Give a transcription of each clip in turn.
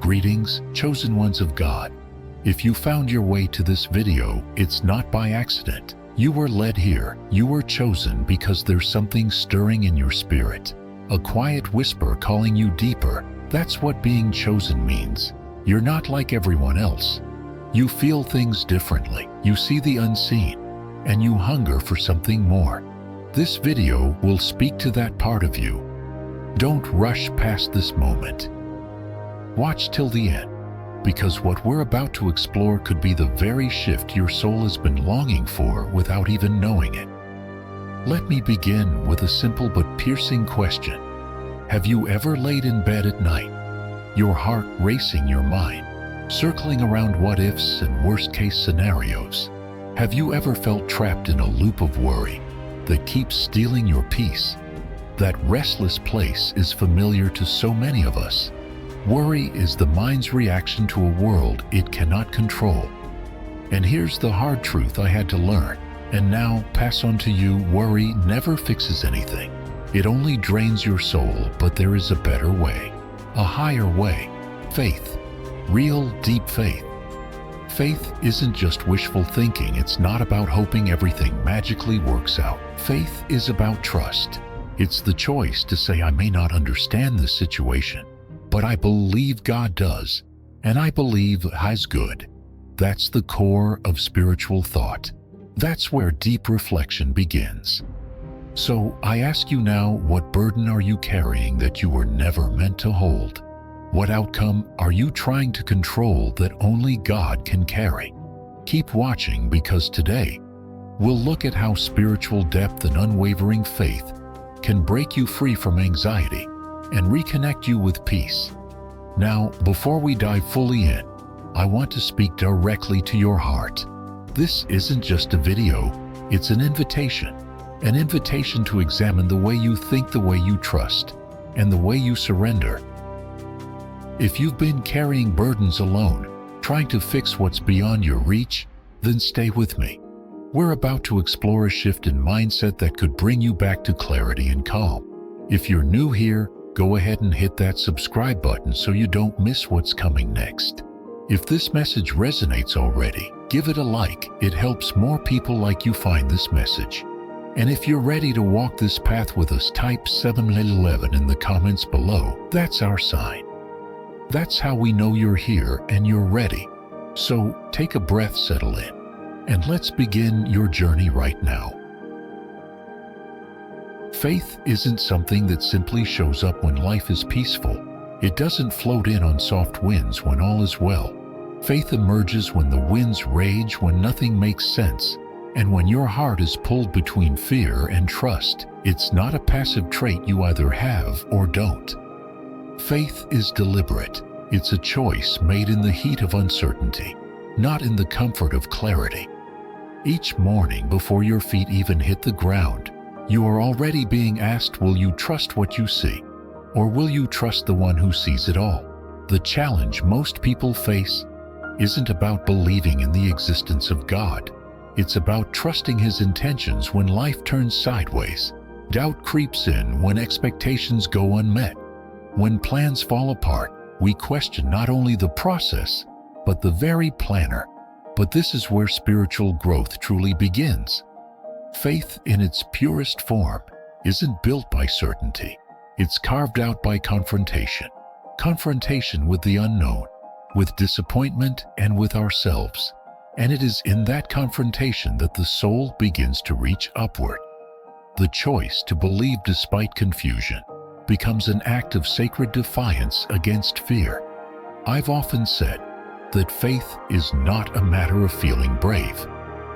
Greetings, chosen ones of God. If you found your way to this video, it's not by accident. You were led here. You were chosen because there's something stirring in your spirit. A quiet whisper calling you deeper. That's what being chosen means. You're not like everyone else. You feel things differently. You see the unseen, and you hunger for something more. This video will speak to that part of you. Don't rush past this moment. Watch till the end, because what we're about to explore could be the very shift your soul has been longing for without even knowing it. Let me begin with a simple but piercing question. Have you ever laid in bed at night, your heart racing your mind, circling around what-ifs and worst-case scenarios? Have you ever felt trapped in a loop of worry that keeps stealing your peace? That restless place is familiar to so many of us. Worry is the mind's reaction to a world it cannot control. And here's the hard truth I had to learn, and now pass on to you. Worry never fixes anything. It only drains your soul, but there is a better way, a higher way. Faith. Real, deep faith. Faith isn't just wishful thinking. It's not about hoping everything magically works out. Faith is about trust. It's the choice to say, I may not understand this situation, but I believe God does, and I believe He's good. That's the core of spiritual thought. That's where deep reflection begins. So I ask you now, what burden are you carrying that you were never meant to hold? What outcome are you trying to control that only God can carry? Keep watching, because today we'll look at how spiritual depth and unwavering faith can break you free from anxiety and reconnect you with peace. Now, before we dive fully in, I want to speak directly to your heart. This isn't just a video, it's an invitation to examine the way you think, the way you trust, and the way you surrender. If you've been carrying burdens alone, trying to fix what's beyond your reach, then stay with me. We're about to explore a shift in mindset that could bring you back to clarity and calm. If you're new here, go ahead and hit that subscribe button so you don't miss what's coming next. If this message resonates already, give it a like. It helps more people like you find this message. And if you're ready to walk this path with us, type 711 in the comments below. That's our sign. That's how we know you're here and you're ready. So take a breath, settle in, and let's begin your journey right now. Faith isn't something that simply shows up when life is peaceful. It doesn't float in on soft winds when all is well. Faith emerges when the winds rage, when nothing makes sense, and when your heart is pulled between fear and trust. It's not a passive trait you either have or don't. Faith is deliberate. It's a choice made in the heat of uncertainty, not in the comfort of clarity. Each morning, before your feet even hit the ground, you are already being asked, will you trust what you see, or will you trust the one who sees it all? The challenge most people face isn't about believing in the existence of God. It's about trusting His intentions when life turns sideways. Doubt creeps in when expectations go unmet. When plans fall apart, we question not only the process, but the very planner. But this is where spiritual growth truly begins. Faith in its purest form isn't built by certainty. It's carved out by confrontation. Confrontation with the unknown, with disappointment, and with ourselves. And it is in that confrontation that the soul begins to reach upward. The choice to believe despite confusion becomes an act of sacred defiance against fear. I've often said that faith is not a matter of feeling brave.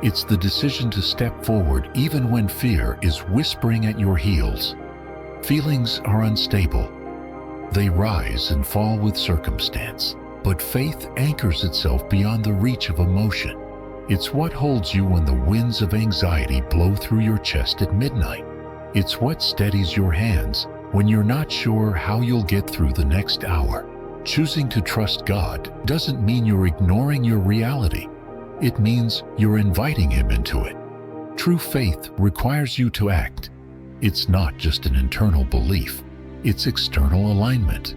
It's the decision to step forward even when fear is whispering at your heels. Feelings are unstable. They rise and fall with circumstance. But faith anchors itself beyond the reach of emotion. It's what holds you when the winds of anxiety blow through your chest at midnight. It's what steadies your hands when you're not sure how you'll get through the next hour. Choosing to trust God doesn't mean you're ignoring your reality. It means you're inviting Him into it. True faith requires you to act. It's not just an internal belief, it's external alignment.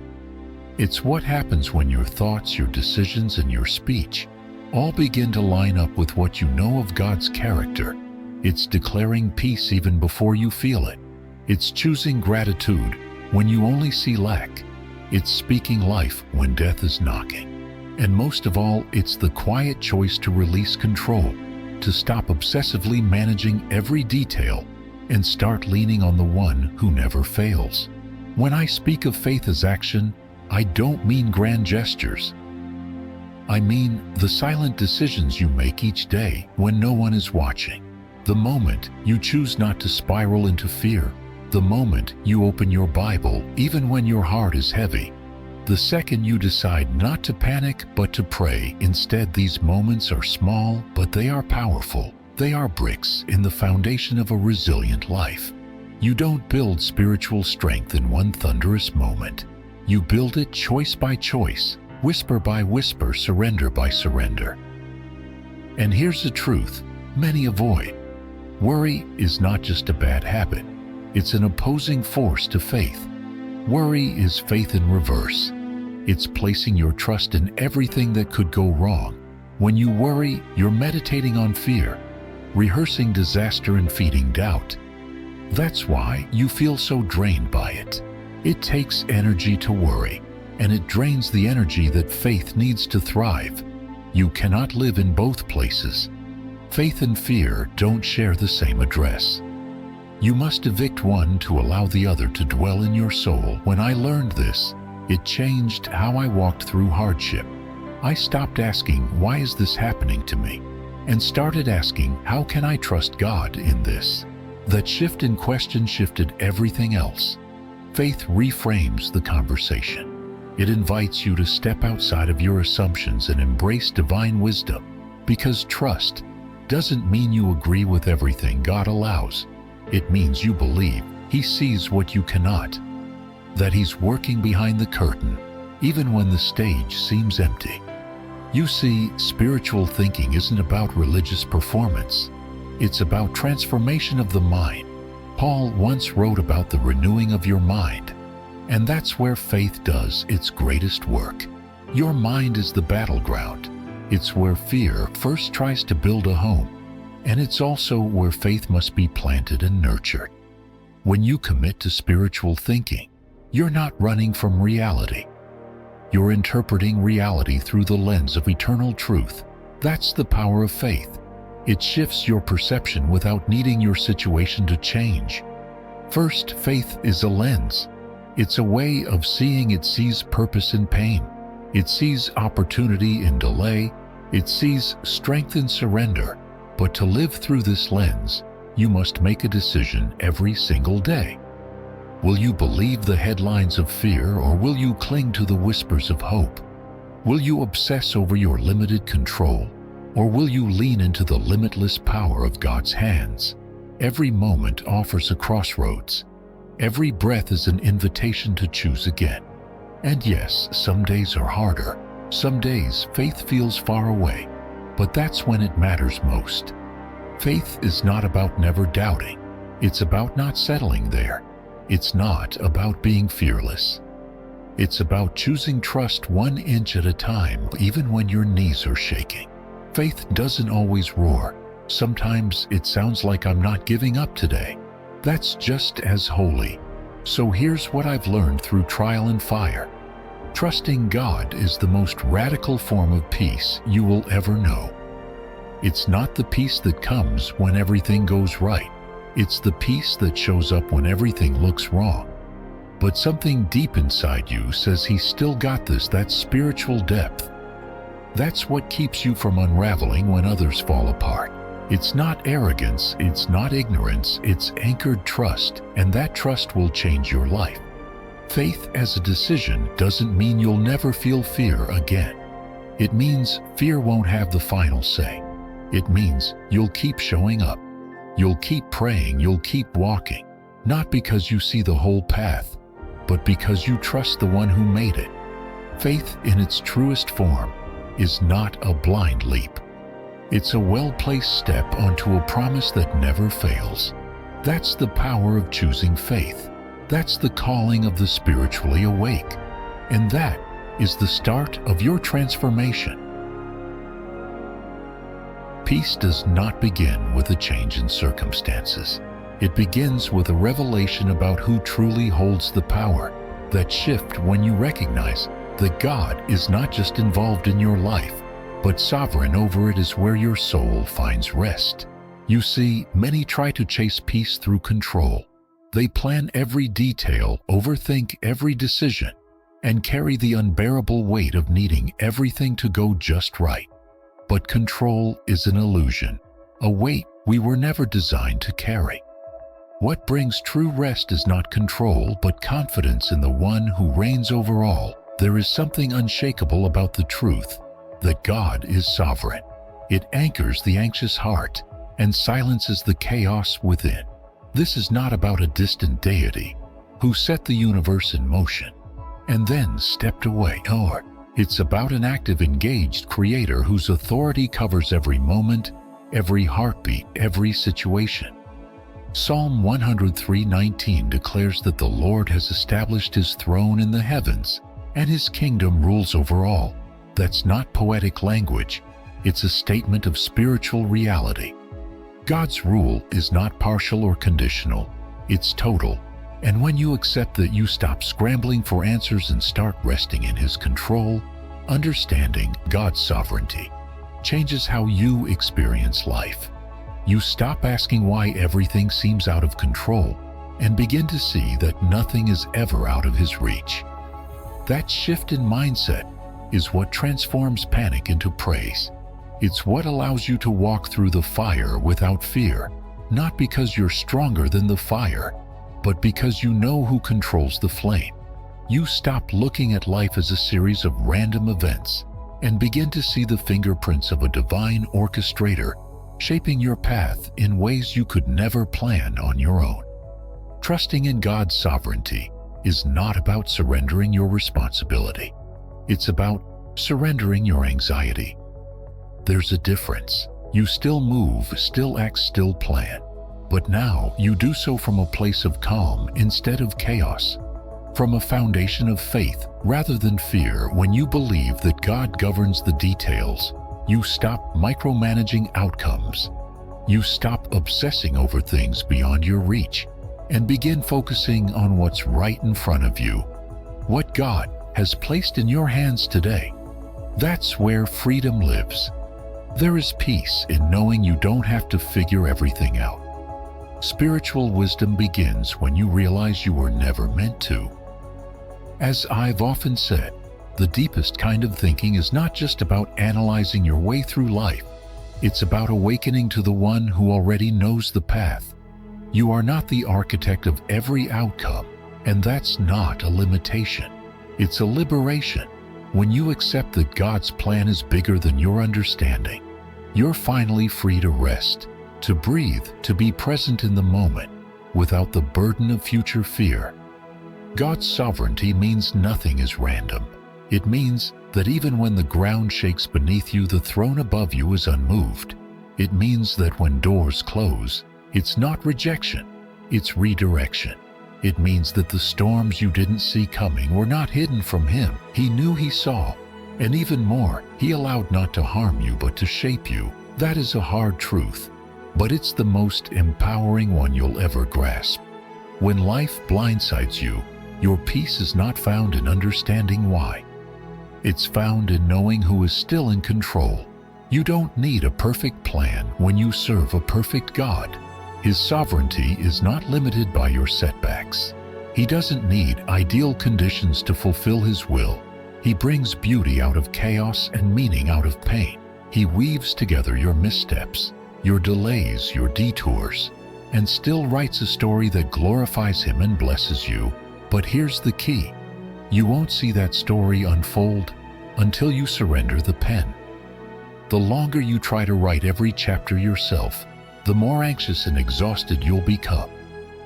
It's what happens when your thoughts, your decisions, and your speech all begin to line up with what you know of God's character. It's declaring peace even before you feel it. It's choosing gratitude when you only see lack. It's speaking life when death is knocking. And most of all, it's the quiet choice to release control, to stop obsessively managing every detail and start leaning on the one who never fails. When I speak of faith as action, I don't mean grand gestures. I mean the silent decisions you make each day when no one is watching. The moment you choose not to spiral into fear. The moment you open your Bible even when your heart is heavy. The second you decide not to panic but to pray instead. These moments are small, but they are powerful. They are bricks in the foundation of a resilient life. You don't build spiritual strength in one thunderous moment. You build it choice by choice, whisper by whisper, surrender by surrender. And here's the truth many avoid. Worry is not just a bad habit. It's an opposing force to faith. Worry is faith in reverse. It's placing your trust in everything that could go wrong. When you worry, you're meditating on fear, rehearsing disaster and feeding doubt. That's why you feel so drained by it. It takes energy to worry, and it drains the energy that faith needs to thrive. You cannot live in both places. Faith and fear don't share the same address. You must evict one to allow the other to dwell in your soul. When I learned this, it changed how I walked through hardship. I stopped asking, why is this happening to me? And started asking, how can I trust God in this? That shift in question shifted everything else. Faith reframes the conversation. It invites you to step outside of your assumptions and embrace divine wisdom. Because trust doesn't mean you agree with everything God allows. It means you believe He sees what you cannot, that He's working behind the curtain, even when the stage seems empty. You see, spiritual thinking isn't about religious performance. It's about transformation of the mind. Paul once wrote about the renewing of your mind, and that's where faith does its greatest work. Your mind is the battleground. It's where fear first tries to build a home, and it's also where faith must be planted and nurtured. When you commit to spiritual thinking, you're not running from reality. You're interpreting reality through the lens of eternal truth. That's the power of faith. It shifts your perception without needing your situation to change. First, faith is a lens. It's a way of seeing. It sees purpose in pain. It sees opportunity in delay. It sees strength in surrender. But to live through this lens, you must make a decision every single day. Will you believe the headlines of fear, or will you cling to the whispers of hope? Will you obsess over your limited control, or will you lean into the limitless power of God's hands? Every moment offers a crossroads. Every breath is an invitation to choose again. And yes, some days are harder. Some days faith feels far away. But that's when it matters most. Faith is not about never doubting. It's about not settling there. It's not about being fearless. It's about choosing trust 1 inch at a time, even when your knees are shaking. Faith doesn't always roar. Sometimes it sounds like, I'm not giving up today. That's just as holy. So here's what I've learned through trial and fire. Trusting God is the most radical form of peace you will ever know. It's not the peace that comes when everything goes right. It's the peace that shows up when everything looks wrong. But something deep inside you says He's still got this. That spiritual depth. That's what keeps you from unraveling when others fall apart. It's not arrogance, it's not ignorance, it's anchored trust, and that trust will change your life. Faith as a decision doesn't mean you'll never feel fear again. It means fear won't have the final say. It means you'll keep showing up. You'll keep praying, you'll keep walking, not because you see the whole path, but because you trust the one who made it. Faith in its truest form is not a blind leap. It's a well-placed step onto a promise that never fails. That's the power of choosing faith. That's the calling of the spiritually awake. And that is the start of your transformation. Peace does not begin with a change in circumstances. It begins with a revelation about who truly holds the power. That shift when you recognize that God is not just involved in your life, but sovereign over it, is where your soul finds rest. You see, many try to chase peace through control. They plan every detail, overthink every decision, and carry the unbearable weight of needing everything to go just right. But control is an illusion, a weight we were never designed to carry. What brings true rest is not control, but confidence in the one who reigns over all. There is something unshakable about the truth that God is sovereign. It anchors the anxious heart and silences the chaos within. This is not about a distant deity who set the universe in motion and then stepped away. Or it's about an active, engaged creator whose authority covers every moment, every heartbeat, every situation. Psalm 103:19 declares that the Lord has established his throne in the heavens and his kingdom rules over all. That's not poetic language. It's a statement of spiritual reality. God's rule is not partial or conditional. It's total. And when you accept that, you stop scrambling for answers and start resting in his control. Understanding God's sovereignty changes how you experience life. You stop asking why everything seems out of control and begin to see that nothing is ever out of his reach. That shift in mindset is what transforms panic into praise. It's what allows you to walk through the fire without fear, not because you're stronger than the fire, but because you know who controls the flame. You stop looking at life as a series of random events and begin to see the fingerprints of a divine orchestrator shaping your path in ways you could never plan on your own. Trusting in God's sovereignty is not about surrendering your responsibility. It's about surrendering your anxiety. There's a difference. You still move, still act, still plan. But now you do so from a place of calm instead of chaos. From a foundation of faith rather than fear. When you believe that God governs the details, you stop micromanaging outcomes. You stop obsessing over things beyond your reach and begin focusing on what's right in front of you, what God has placed in your hands today. That's where freedom lives. There is peace in knowing you don't have to figure everything out. Spiritual wisdom begins when you realize you were never meant to. As I've often said, the deepest kind of thinking is not just about analyzing your way through life. It's about awakening to the one who already knows the path. You are not the architect of every outcome, and that's not a limitation. It's a liberation. When you accept that God's plan is bigger than your understanding, you're finally free to rest, to breathe, to be present in the moment without the burden of future fear. God's sovereignty means nothing is random. It means that even when the ground shakes beneath you, the throne above you is unmoved. It means that when doors close, it's not rejection, it's redirection. It means that the storms you didn't see coming were not hidden from him. He knew he saw. And even more, he allowed not to harm you but to shape you. That is a hard truth, but it's the most empowering one you'll ever grasp. When life blindsides you, your peace is not found in understanding why. It's found in knowing who is still in control. You don't need a perfect plan when you serve a perfect God. His sovereignty is not limited by your setbacks. He doesn't need ideal conditions to fulfill his will. He brings beauty out of chaos and meaning out of pain. He weaves together your missteps, your delays, your detours, and still writes a story that glorifies him and blesses you. But here's the key. You won't see that story unfold until you surrender the pen. The longer you try to write every chapter yourself, the more anxious and exhausted you'll become.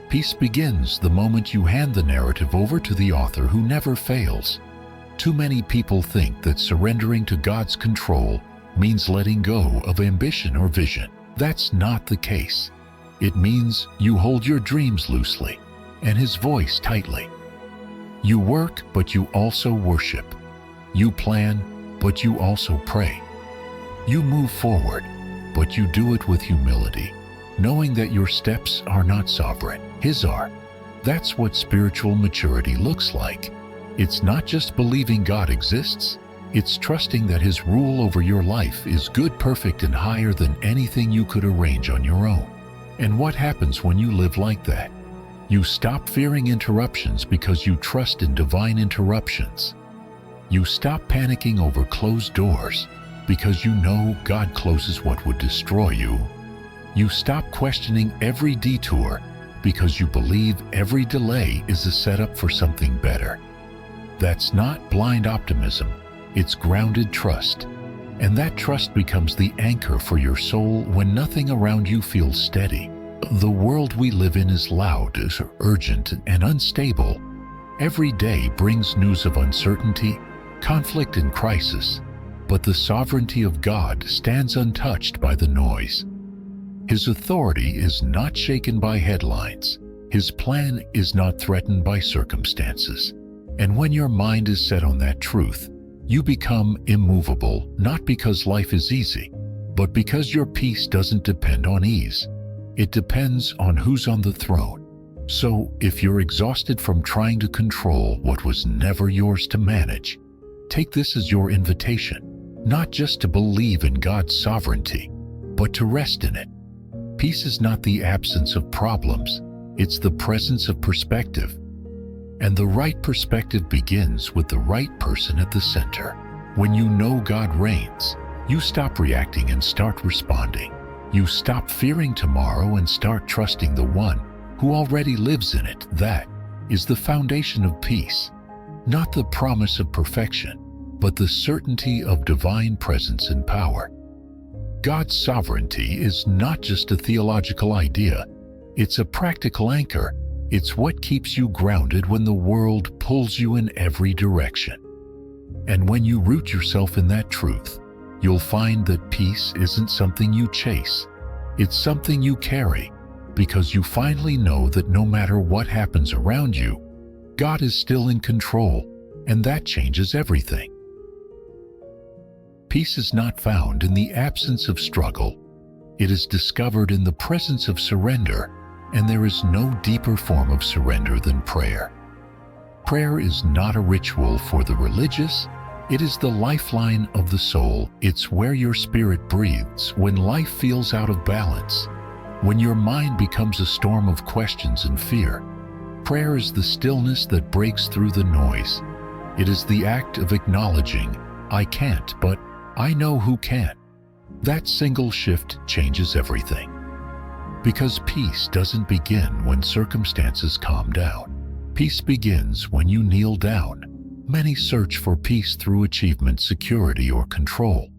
Peace begins the moment you hand the narrative over to the author who never fails. Too many people think that surrendering to God's control means letting go of ambition or vision. That's not the case. It means you hold your dreams loosely and his voice tightly. You work, but you also worship. You plan, but you also pray. You move forward, but you do it with humility, knowing that your steps are not sovereign, His are. That's what spiritual maturity looks like. It's not just believing God exists, it's trusting that His rule over your life is good, perfect, and higher than anything you could arrange on your own. And what happens when you live like that? You stop fearing interruptions because you trust in divine interruptions. You stop panicking over closed doors because you know God closes what would destroy you. You stop questioning every detour because you believe every delay is a setup for something better. That's not blind optimism, it's grounded trust. And that trust becomes the anchor for your soul when nothing around you feels steady. The world we live in is loud, is urgent, and unstable. Every day brings news of uncertainty, conflict, and crisis. But the sovereignty of God stands untouched by the noise. His authority is not shaken by headlines. His plan is not threatened by circumstances. And when your mind is set on that truth, you become immovable, not because life is easy, but because your peace doesn't depend on ease. It depends on who's on the throne. So, if you're exhausted from trying to control what was never yours to manage, take this as your invitation, not just to believe in God's sovereignty, but to rest in it. Peace is not the absence of problems, it's the presence of perspective. And the right perspective begins with the right person at the center. When you know God reigns, you stop reacting and start responding. You stop fearing tomorrow and start trusting the one who already lives in it. That is the foundation of peace, not the promise of perfection, but the certainty of divine presence and power. God's sovereignty is not just a theological idea, it's a practical anchor. It's what keeps you grounded when the world pulls you in every direction. And when you root yourself in that truth, you'll find that peace isn't something you chase, it's something you carry, because you finally know that no matter what happens around you, God is still in control, and that changes everything. Peace is not found in the absence of struggle. It is discovered in the presence of surrender, and there is no deeper form of surrender than prayer. Prayer is not a ritual for the religious, it is the lifeline of the soul. It's where your spirit breathes when life feels out of balance, when your mind becomes a storm of questions and fear. Prayer is the stillness that breaks through the noise. It is the act of acknowledging, I can't, but I know who can. That single shift changes everything. Because peace doesn't begin when circumstances calm down. Peace begins when you kneel down. Many search for peace through achievement, security, or control.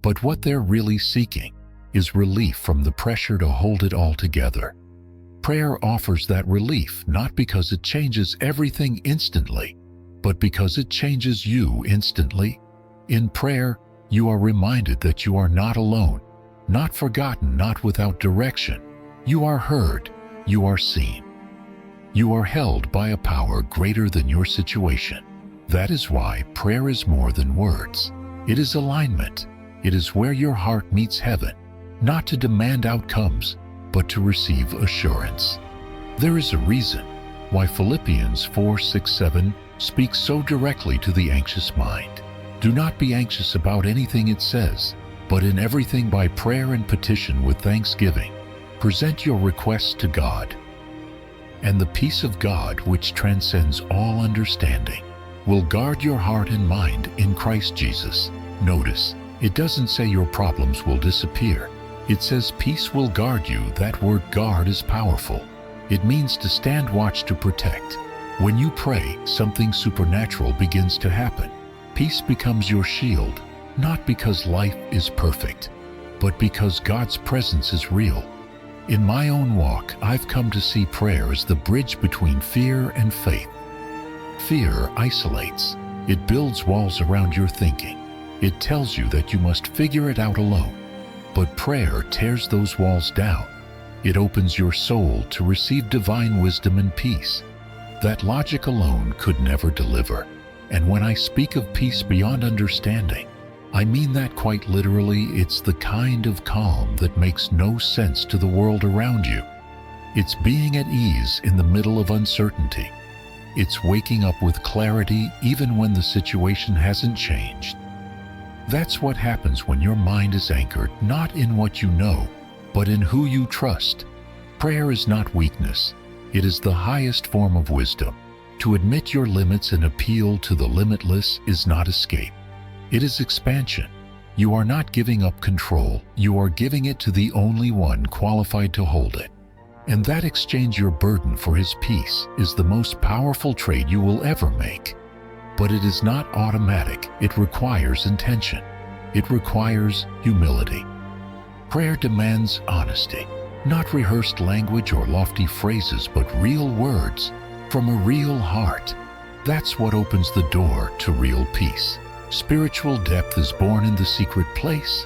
But what they're really seeking is relief from the pressure to hold it all together. Prayer offers that relief not because it changes everything instantly, but because it changes you instantly. In prayer, you are reminded that you are not alone, not forgotten, not without direction. You are heard, you are seen. You are held by a power greater than your situation. That is why prayer is more than words. It is alignment. It is where your heart meets heaven, not to demand outcomes, but to receive assurance. There is a reason why Philippians 4:6-7 speaks so directly to the anxious mind. Do not be anxious about anything, it says, but in everything by prayer and petition with thanksgiving, present your requests to God. And the peace of God, which transcends all understanding, will guard your heart and mind in Christ Jesus. Notice, it doesn't say your problems will disappear. It says peace will guard you. That word guard is powerful. It means to stand watch, to protect. When you pray, something supernatural begins to happen. Peace becomes your shield, not because life is perfect, but because God's presence is real. In my own walk, I've come to see prayer as the bridge between fear and faith. Fear isolates. It builds walls around your thinking. It tells you that you must figure it out alone. But prayer tears those walls down. It opens your soul to receive divine wisdom and peace that logic alone could never deliver. And when I speak of peace beyond understanding, I mean that quite literally. It's the kind of calm that makes no sense to the world around you. It's being at ease in the middle of uncertainty. It's waking up with clarity even when the situation hasn't changed. That's what happens when your mind is anchored not in what you know, but in who you trust. Prayer is not weakness. It is the highest form of wisdom. To admit your limits and appeal to the limitless is not escape. It is expansion. You are not giving up control. You are giving it to the only one qualified to hold it. And that exchange your burden for his peace is the most powerful trade you will ever make. But it is not automatic. It requires intention. It requires humility. Prayer demands honesty, not rehearsed language or lofty phrases, but real words from a real heart. That's what opens the door to real peace. Spiritual depth is born in the secret place,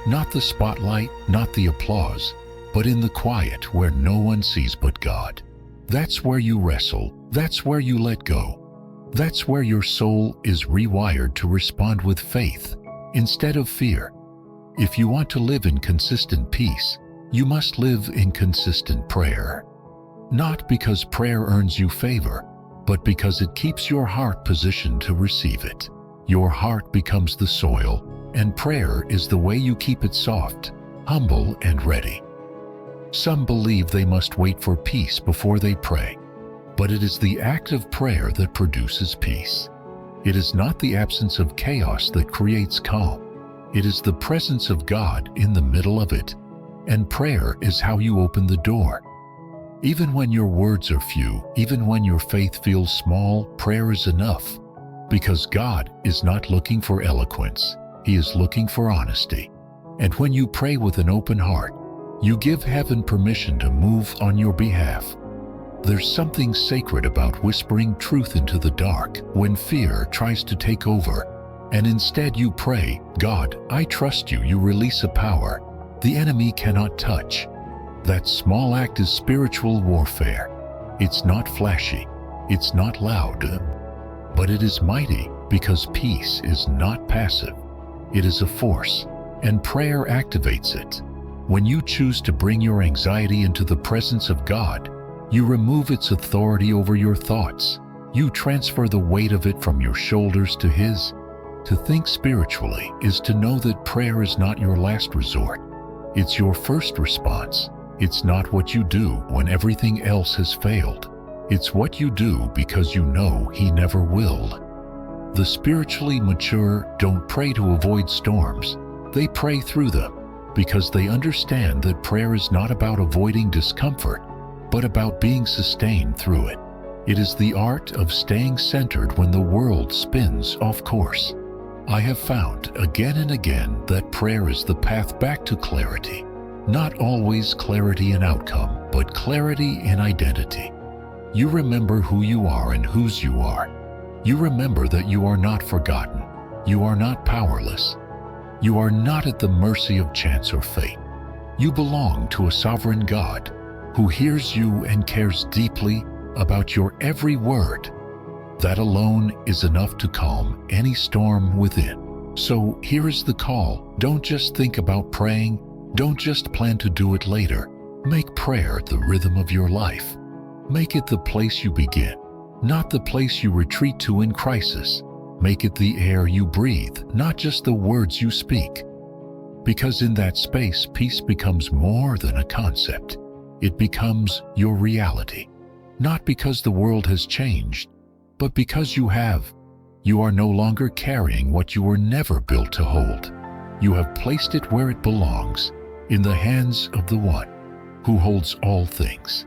not the spotlight, not the applause, but in the quiet where no one sees but God. That's where you wrestle. That's where you let go. That's where your soul is rewired to respond with faith instead of fear. If you want to live in consistent peace, you must live in consistent prayer. Not because prayer earns you favor, but because it keeps your heart positioned to receive it. Your heart becomes the soil, and prayer is the way you keep it soft, humble, and ready. Some believe they must wait for peace before they pray, but it is the act of prayer that produces peace. It is not the absence of chaos that creates calm. It is the presence of God in the middle of it, and prayer is how you open the door. Even when your words are few, even when your faith feels small, prayer is enough. Because God is not looking for eloquence, He is looking for honesty. And when you pray with an open heart, you give heaven permission to move on your behalf. There's something sacred about whispering truth into the dark when fear tries to take over. And instead you pray, God, I trust you. You release a power the enemy cannot touch. That small act is spiritual warfare. It's not flashy. It's not loud. But it is mighty, because peace is not passive. It is a force, and prayer activates it. When you choose to bring your anxiety into the presence of God, you remove its authority over your thoughts. You transfer the weight of it from your shoulders to His. To think spiritually is to know that prayer is not your last resort. It's your first response. It's not what you do when everything else has failed. It's what you do because you know He never will. The spiritually mature don't pray to avoid storms. They pray through them because they understand that prayer is not about avoiding discomfort, but about being sustained through it. It is the art of staying centered when the world spins off course. I have found again and again that prayer is the path back to clarity. Not always clarity in outcome, but clarity in identity. You remember who you are and whose you are. You remember that you are not forgotten. You are not powerless. You are not at the mercy of chance or fate. You belong to a sovereign God who hears you and cares deeply about your every word. That alone is enough to calm any storm within. So here is the call. Don't just think about praying. Don't just plan to do it later. Make prayer the rhythm of your life. Make it the place you begin, not the place you retreat to in crisis. Make it the air you breathe, not just the words you speak. Because in that space, peace becomes more than a concept. It becomes your reality. Not because the world has changed, but because you have. You are no longer carrying what you were never built to hold. You have placed it where it belongs, in the hands of the one who holds all things.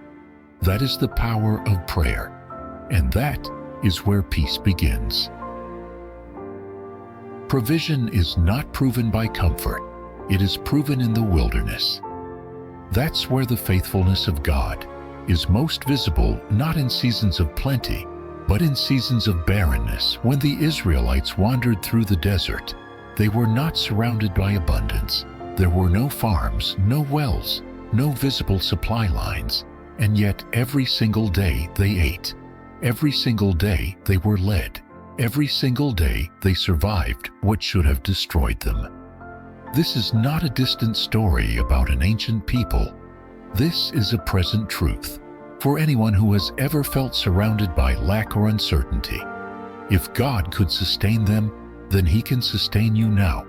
That is the power of prayer, and that is where peace begins. Provision is not proven by comfort. It is proven in the wilderness. That's where the faithfulness of God is most visible, not in seasons of plenty, but in seasons of barrenness. When the Israelites wandered through the desert, they were not surrounded by abundance. There were no farms, no wells, no visible supply lines. And yet every single day they ate. Every single day they were led. Every single day, they survived what should have destroyed them. This is not a distant story about an ancient people. This is a present truth for anyone who has ever felt surrounded by lack or uncertainty. If God could sustain them, then He can sustain you now.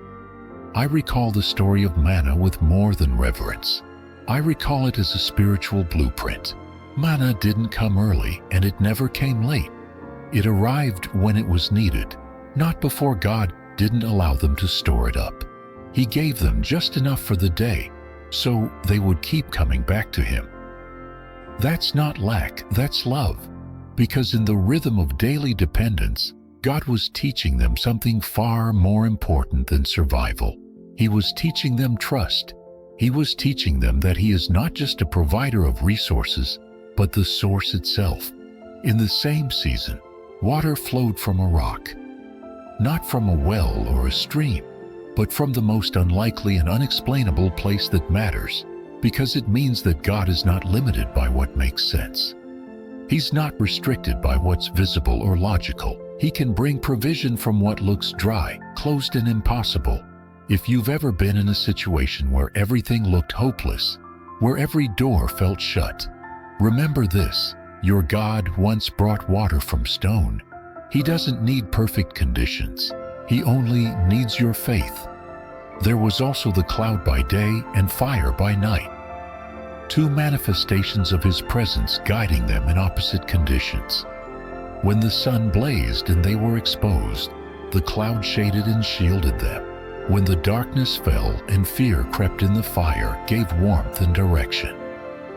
I recall the story of manna with more than reverence. I recall it as a spiritual blueprint. Manna didn't come early, and it never came late. It arrived when it was needed, not before. God didn't allow them to store it up. He gave them just enough for the day, so they would keep coming back to Him. That's not lack, that's love. Because in the rhythm of daily dependence, God was teaching them something far more important than survival. He was teaching them trust. He was teaching them that He is not just a provider of resources, but the source itself. In the same season, water flowed from a rock, not from a well or a stream, but from the most unlikely and unexplainable place that matters, because it means that God is not limited by what makes sense. He's not restricted by what's visible or logical. He can bring provision from what looks dry, closed, and impossible. If you've ever been in a situation where everything looked hopeless, where every door felt shut, remember this: your God once brought water from stone. He doesn't need perfect conditions. He only needs your faith. There was also the cloud by day and fire by night, two manifestations of His presence guiding them in opposite conditions. When the sun blazed and they were exposed, the cloud shaded and shielded them. When the darkness fell and fear crept in, the fire gave warmth and direction.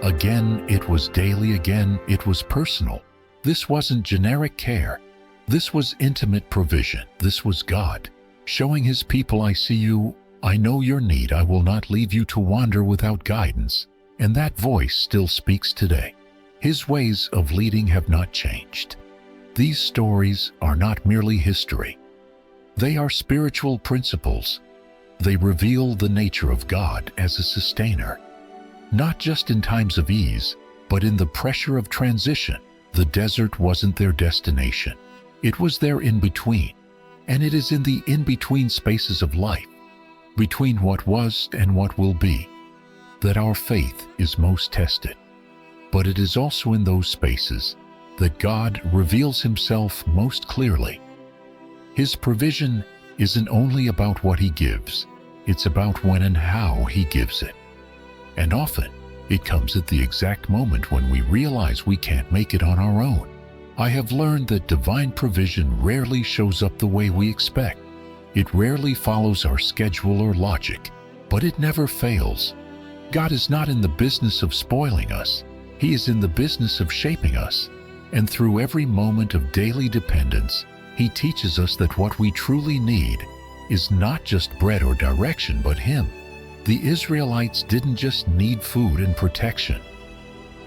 Again, it was daily. Again, it was personal. This wasn't generic care. This was intimate provision. This was God showing His people, I see you. I know your need. I will not leave you to wander without guidance. And that voice still speaks today. His ways of leading have not changed. These stories are not merely history. They are spiritual principles. They reveal the nature of God as a sustainer, not just in times of ease, but in the pressure of transition. The desert wasn't their destination. It was their in-between. And it is in the in-between spaces of life, between what was and what will be, that our faith is most tested. But it is also in those spaces that God reveals Himself most clearly. His provision isn't only about what He gives, it's about when and how He gives it. And often, it comes at the exact moment when we realize we can't make it on our own. I have learned that divine provision rarely shows up the way we expect. It rarely follows our schedule or logic, but it never fails. God is not in the business of spoiling us. He is in the business of shaping us. And through every moment of daily dependence, He teaches us that what we truly need is not just bread or direction, but Him. The Israelites didn't just need food and protection.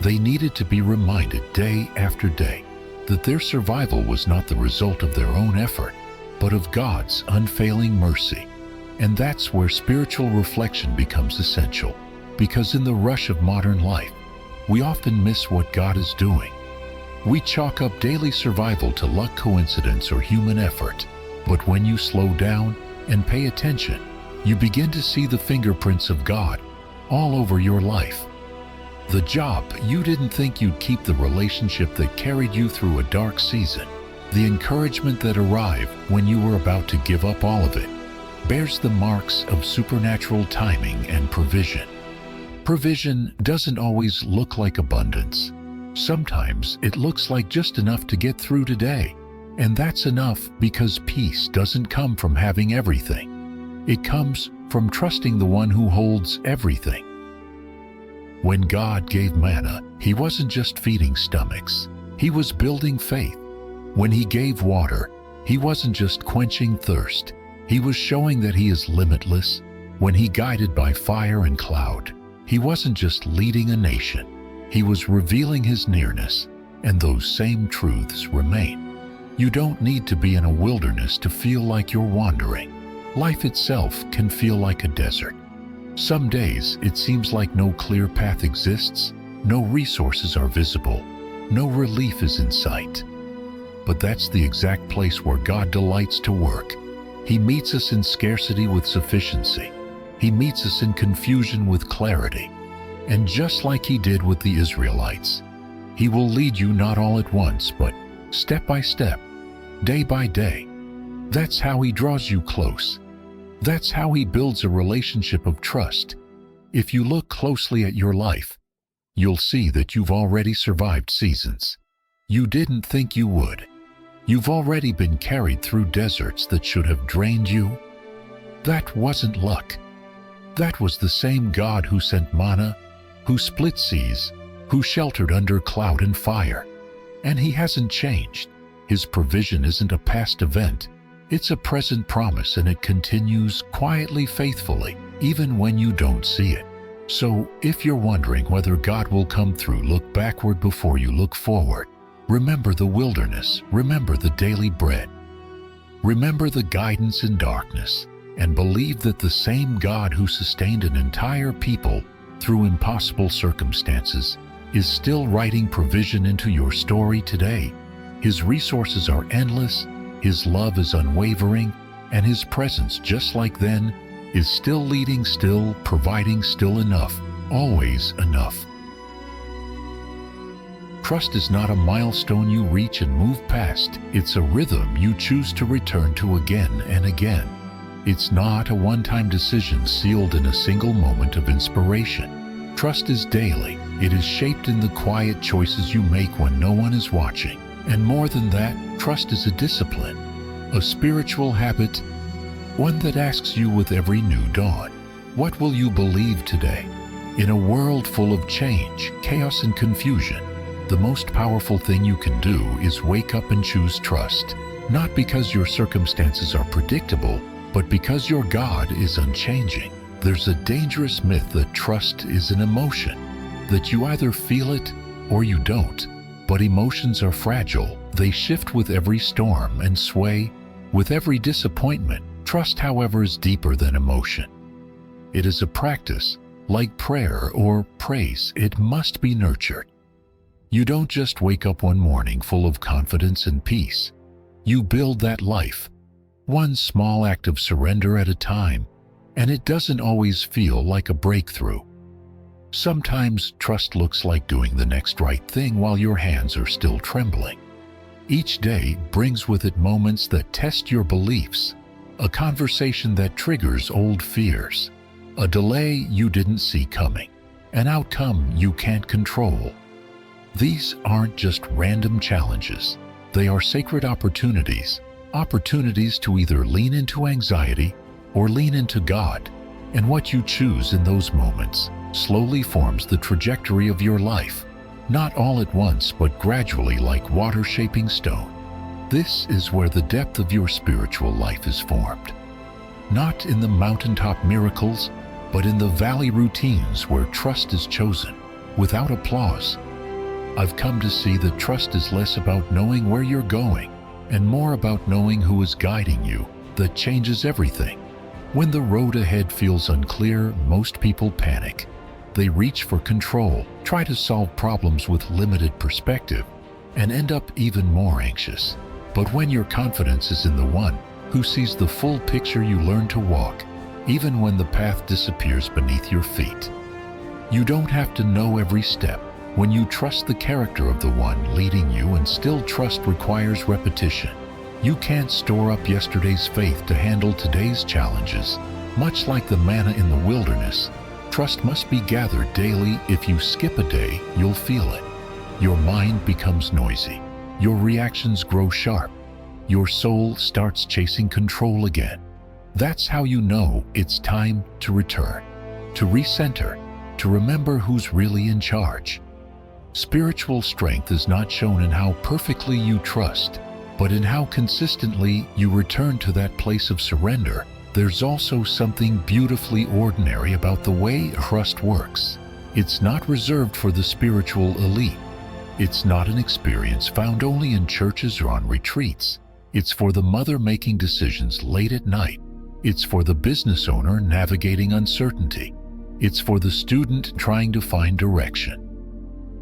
They needed to be reminded day after day that their survival was not the result of their own effort, but of God's unfailing mercy. And that's where spiritual reflection becomes essential, because in the rush of modern life, we often miss what God is doing. We chalk up daily survival to luck, coincidence, or human effort. But when you slow down and pay attention, you begin to see the fingerprints of God all over your life. The job you didn't think you'd keep, the relationship that carried you through a dark season, the encouragement that arrived when you were about to give up all of it, bears the marks of supernatural timing and provision. Provision doesn't always look like abundance. Sometimes it looks like just enough to get through today. And that's enough, because peace doesn't come from having everything. It comes from trusting the one who holds everything. When God gave manna, He wasn't just feeding stomachs. He was building faith. When He gave water, He wasn't just quenching thirst. He was showing that He is limitless. When He guided by fire and cloud, He wasn't just leading a nation. He was revealing His nearness, and those same truths remain. You don't need to be in a wilderness to feel like you're wandering. Life itself can feel like a desert. Some days it seems like no clear path exists, no resources are visible, no relief is in sight. but that's the exact place where God delights to work. He meets us in scarcity with sufficiency. He meets us in confusion with clarity. And just like He did with the Israelites, He will lead you not all at once, but step by step, day by day. That's how He draws you close. That's how He builds a relationship of trust. If you look closely at your life, you'll see that you've already survived seasons you didn't think you would. You've already been carried through deserts that should have drained you. That wasn't luck. That was the same God who sent manna, who split seas, who sheltered under cloud and fire. And He hasn't changed. His provision isn't a past event. It's a present promise, and it continues quietly, faithfully, even when you don't see it. So, if you're wondering whether God will come through, look backward before you look forward. Remember the wilderness. Remember the daily bread. Remember the guidance in darkness, and believe that the same God who sustained an entire people through impossible circumstances is still writing provision into your story today. His resources are endless, His love is unwavering, and His presence, just like then, is still leading, still providing, still enough, always enough. Trust is not a milestone you reach and move past. It's a rhythm you choose to return to again and again. It's not a one-time decision sealed in a single moment of inspiration. Trust is daily. It is shaped in the quiet choices you make when no one is watching. And more than that, trust is a discipline, a spiritual habit, one that asks you with every new dawn, what will you believe today? In a world full of change, chaos, and confusion, the most powerful thing you can do is wake up and choose trust. Not because your circumstances are predictable, but because your God is unchanging. There's a dangerous myth that trust is an emotion, that you either feel it or you don't. But emotions are fragile. They shift with every storm and sway with every disappointment. Trust, however, is deeper than emotion. It is a practice, like prayer or praise. It must be nurtured. You don't just wake up one morning full of confidence and peace. You build that life, one small act of surrender at a time, and it doesn't always feel like a breakthrough. Sometimes trust looks like doing the next right thing while your hands are still trembling. Each day brings with it moments that test your beliefs, a conversation that triggers old fears, a delay you didn't see coming, an outcome you can't control. These aren't just random challenges. They are sacred opportunities, opportunities to either lean into anxiety or lean into God. And what you choose in those moments slowly forms the trajectory of your life, not all at once, but gradually, like water shaping stone. This is where the depth of your spiritual life is formed. Not in the mountaintop miracles, but in the valley routines where trust is chosen, without applause. I've come to see that trust is less about knowing where you're going and more about knowing who is guiding you. That changes everything. When the road ahead feels unclear, most people panic. They reach for control, try to solve problems with limited perspective, and end up even more anxious. But when your confidence is in the one who sees the full picture, you learn to walk, even when the path disappears beneath your feet. You don't have to know every step. When you trust the character of the one leading you, and still trust requires repetition. You can't store up yesterday's faith to handle today's challenges. Much like the manna in the wilderness, trust must be gathered daily. If you skip a day, you'll feel it. Your mind becomes noisy. Your reactions grow sharp. Your soul starts chasing control again. That's how you know it's time to return, to recenter, to remember who's really in charge. Spiritual strength is not shown in how perfectly you trust, but in how consistently you return to that place of surrender. There's also something beautifully ordinary about the way trust works. It's not reserved for the spiritual elite. It's not an experience found only in churches or on retreats. It's for the mother making decisions late at night. It's for the business owner navigating uncertainty. It's for the student trying to find direction.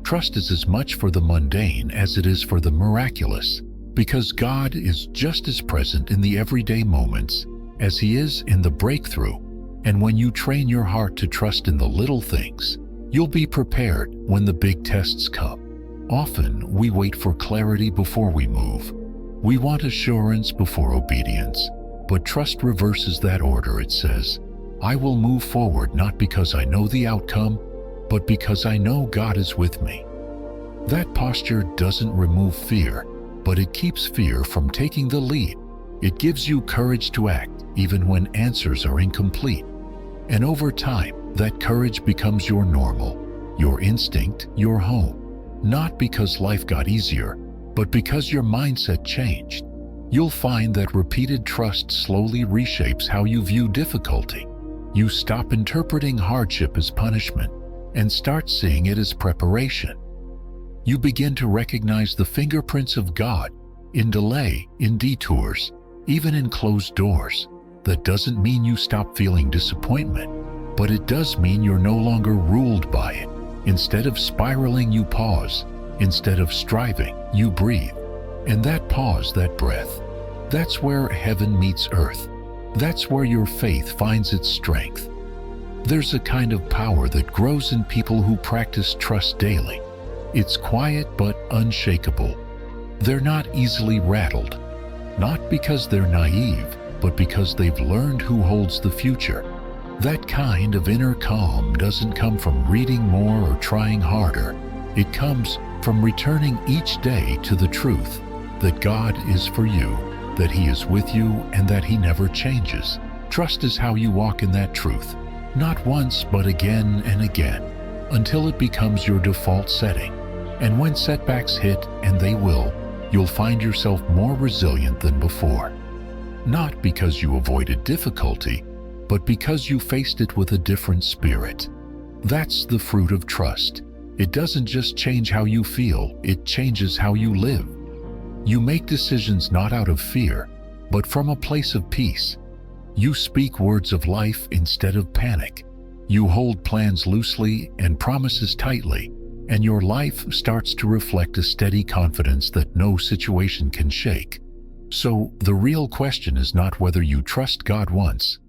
Trust is as much for the mundane as it is for the miraculous. Because God is just as present in the everyday moments as He is in the breakthrough. And when you train your heart to trust in the little things, you'll be prepared when the big tests come. Often, we wait for clarity before we move. We want assurance before obedience. But trust reverses that order. It says, I will move forward not because I know the outcome, but because I know God is with me. That posture doesn't remove fear, but it keeps fear from taking the lead. It gives you courage to act even when answers are incomplete. And over time, that courage becomes your normal, your instinct, your home. Not because life got easier, but because your mindset changed. You'll find that repeated trust slowly reshapes how you view difficulty. You stop interpreting hardship as punishment and start seeing it as preparation. You begin to recognize the fingerprints of God in delay, in detours, even in closed doors. That doesn't mean you stop feeling disappointment, but it does mean you're no longer ruled by it. Instead of spiraling, you pause. Instead of striving, you breathe. And that pause, that breath, that's where heaven meets earth. That's where your faith finds its strength. There's a kind of power that grows in people who practice trust daily. It's quiet but unshakable. They're not easily rattled, not because they're naive, but because they've learned who holds the future. That kind of inner calm doesn't come from reading more or trying harder. It comes from returning each day to the truth that God is for you, that He is with you, and that He never changes. Trust is how you walk in that truth, not once but again and again, until it becomes your default setting. And when setbacks hit, and they will, you'll find yourself more resilient than before. Not because you avoided difficulty, but because you faced it with a different spirit. That's the fruit of trust. It doesn't just change how you feel, it changes how you live. You make decisions not out of fear, but from a place of peace. You speak words of life instead of panic. You hold plans loosely and promises tightly, and your life starts to reflect a steady confidence that no situation can shake. So, the real question is not whether you trust God once.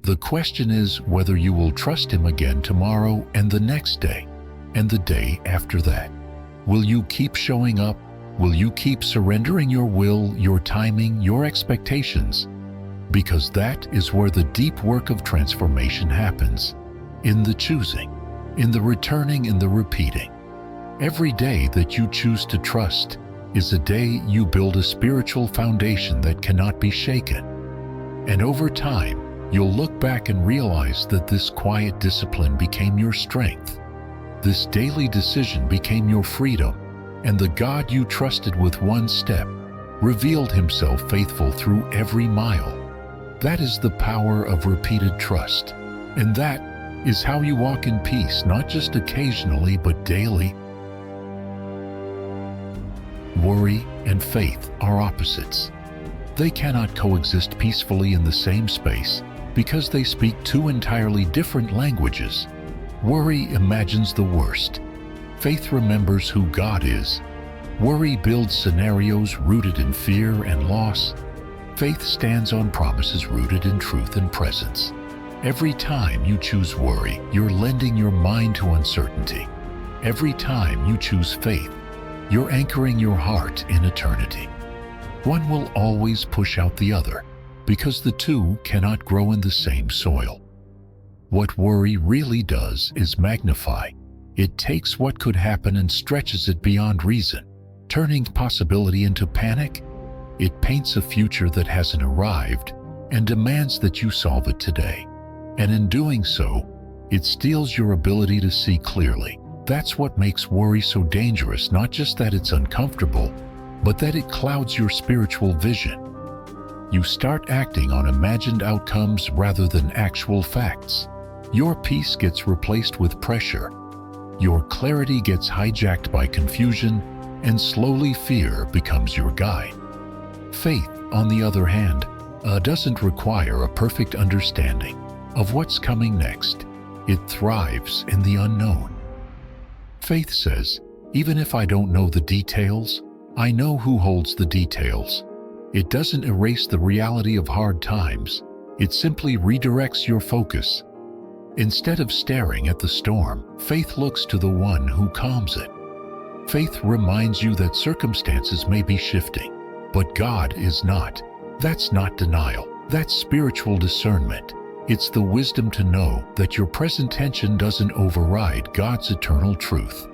The question is whether you will trust Him again tomorrow and the next day, and the day after that. Will you keep showing up? Will you keep surrendering your will, your timing, your expectations? Because that is where the deep work of transformation happens. In the choosing, in the returning, in the repeating. Every day that you choose to trust is a day you build a spiritual foundation that cannot be shaken. And over time, you'll look back and realize that this quiet discipline became your strength. This daily decision became your freedom, and the God you trusted with one step revealed Himself faithful through every mile. That is the power of repeated trust, and that is how you walk in peace, not just occasionally, but daily. Worry and faith are opposites. They cannot coexist peacefully in the same space because they speak two entirely different languages. Worry imagines the worst. Faith remembers who God is. Worry builds scenarios rooted in fear and loss. Faith stands on promises rooted in truth and presence. Every time you choose worry, you're lending your mind to uncertainty. Every time you choose faith, you're anchoring your heart in eternity. One will always push out the other, because the two cannot grow in the same soil. What worry really does is magnify. It takes what could happen and stretches it beyond reason, turning possibility into panic. It paints a future that hasn't arrived and demands that you solve it today. And in doing so, it steals your ability to see clearly. That's what makes worry so dangerous, not just that it's uncomfortable, but that it clouds your spiritual vision. You start acting on imagined outcomes rather than actual facts. Your peace gets replaced with pressure. Your clarity gets hijacked by confusion, and slowly fear becomes your guide. Faith, on the other hand, doesn't require a perfect understanding of what's coming next. It thrives in the unknown. Faith says, even if I don't know the details, I know who holds the details. It doesn't erase the reality of hard times. It simply redirects your focus. Instead of staring at the storm, faith looks to the one who calms it. Faith reminds you that circumstances may be shifting, but God is not. That's not denial. That's spiritual discernment. It's the wisdom to know that your present tension doesn't override God's eternal truth.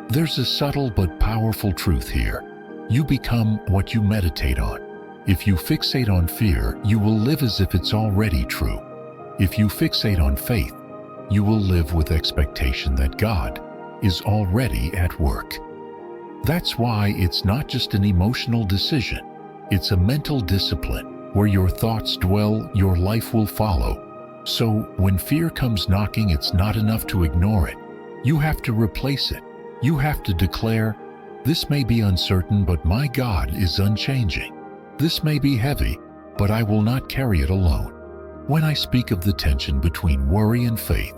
There's a subtle but powerful truth here. You become what you meditate on. If you fixate on fear, you will live as if it's already true. If you fixate on faith, you will live with expectation that God is already at work. That's why it's not just an emotional decision. It's a mental discipline. Where your thoughts dwell, your life will follow. So when fear comes knocking, it's not enough to ignore it. You have to replace it. You have to declare, "This may be uncertain, but my God is unchanging. This may be heavy, but I will not carry it alone." When I speak of the tension between worry and faith,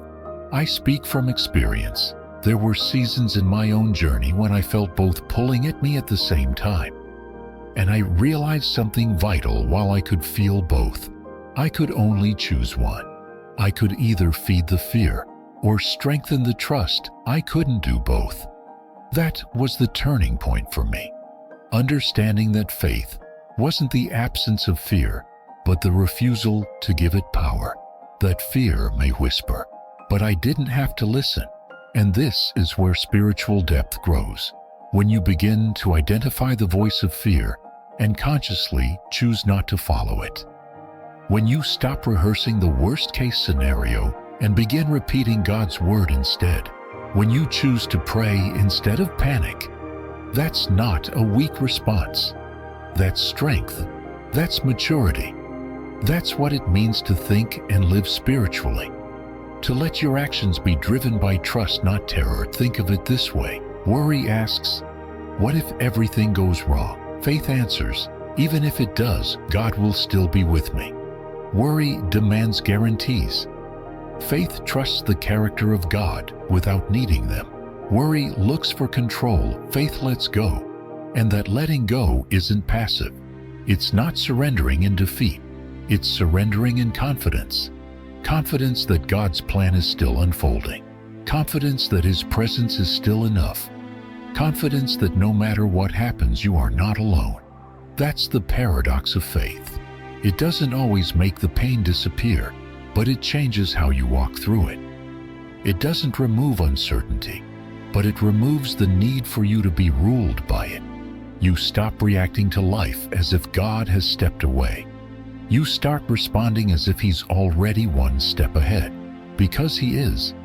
I speak from experience. There were seasons in my own journey when I felt both pulling at me at the same time. And I realized something vital. While I could feel both, I could only choose one. I could either feed the fear or strengthen the trust. I couldn't do both. That was the turning point for me. Understanding that faith wasn't the absence of fear, but the refusal to give it power. That fear may whisper, but I didn't have to listen. And this is where spiritual depth grows. When you begin to identify the voice of fear and consciously choose not to follow it. When you stop rehearsing the worst-case scenario and begin repeating God's word instead. When you choose to pray instead of panic. That's not a weak response. That's strength. That's maturity. That's what it means to think and live spiritually. To let your actions be driven by trust, not terror. Think of it this way. Worry asks, "What if everything goes wrong?" Faith answers, "Even if it does, God will still be with me." Worry demands guarantees. Faith trusts the character of God without needing them. Worry looks for control. Faith lets go. And that letting go isn't passive. It's not surrendering in defeat. It's surrendering in confidence. Confidence that God's plan is still unfolding. Confidence that His presence is still enough. Confidence that no matter what happens, you are not alone. That's the paradox of faith. It doesn't always make the pain disappear, but it changes how you walk through it. It doesn't remove uncertainty, but it removes the need for you to be ruled by it. You stop reacting to life as if God has stepped away. You start responding as if He's already one step ahead, because He is.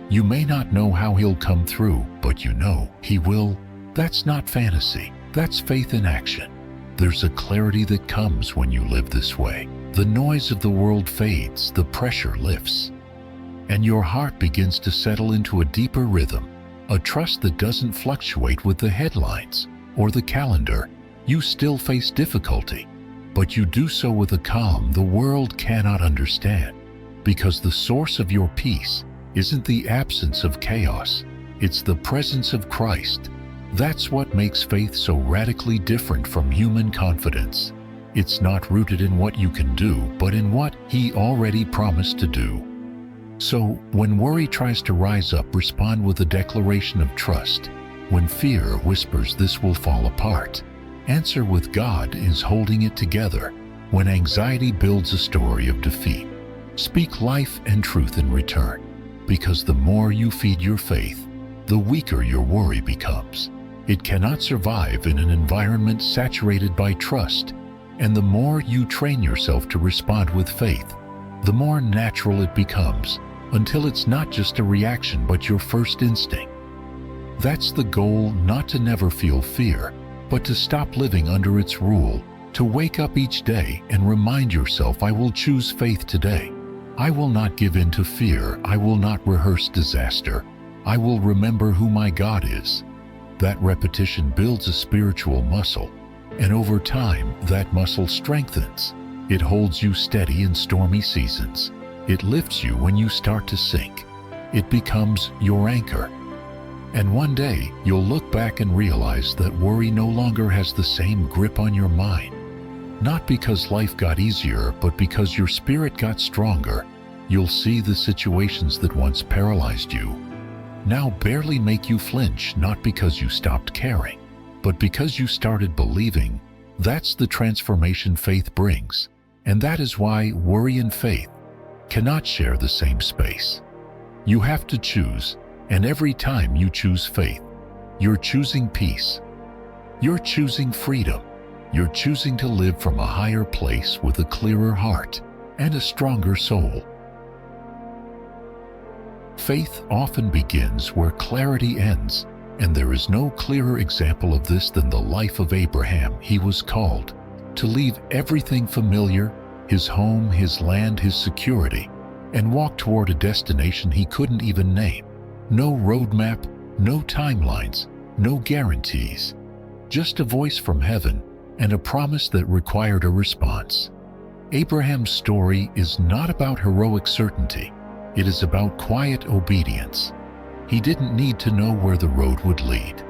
You may not know how He'll come through, but you know He will. That's not fantasy. That's faith in action. There's a clarity that comes when you live this way. The noise of the world fades, the pressure lifts, and your heart begins to settle into a deeper rhythm, a trust that doesn't fluctuate with the headlines or the calendar. You still face difficulty, but you do so with a calm the world cannot understand, because the source of your peace isn't the absence of chaos, it's the presence of Christ. That's what makes faith so radically different from human confidence. It's not rooted in what you can do, but in what He already promised to do. So, when worry tries to rise up, respond with a declaration of trust. When fear whispers this will fall apart, answer with God is holding it together. When anxiety builds a story of defeat, speak life and truth in return. Because the more you feed your faith, the weaker your worry becomes. It cannot survive in an environment saturated by trust. And the more you train yourself to respond with faith, the more natural it becomes, until it's not just a reaction but your first instinct. That's the goal, not to never feel fear, but to stop living under its rule, to wake up each day and remind yourself, I will choose faith today. I will not give in to fear. I will not rehearse disaster. I will remember who my God is. That repetition builds a spiritual muscle, and over time, that muscle strengthens. It holds you steady in stormy seasons. It lifts you when you start to sink. It becomes your anchor. And one day, you'll look back and realize that worry no longer has the same grip on your mind. Not because life got easier, but because your spirit got stronger. You'll see the situations that once paralyzed you now barely make you flinch, not because you stopped caring, but because you started believing. That's the transformation faith brings. And that is why worry and faith cannot share the same space. You have to choose, and every time you choose faith, you're choosing peace. You're choosing freedom. You're choosing to live from a higher place with a clearer heart and a stronger soul. Faith often begins where clarity ends, and there is no clearer example of this than the life of Abraham. He was called to leave everything familiar, his home, his land, his security, and walk toward a destination he couldn't even name. No roadmap, no timelines, no guarantees. Just a voice from heaven and a promise that required a response. Abraham's story is not about heroic certainty. It is about quiet obedience. He didn't need to know where the road would lead.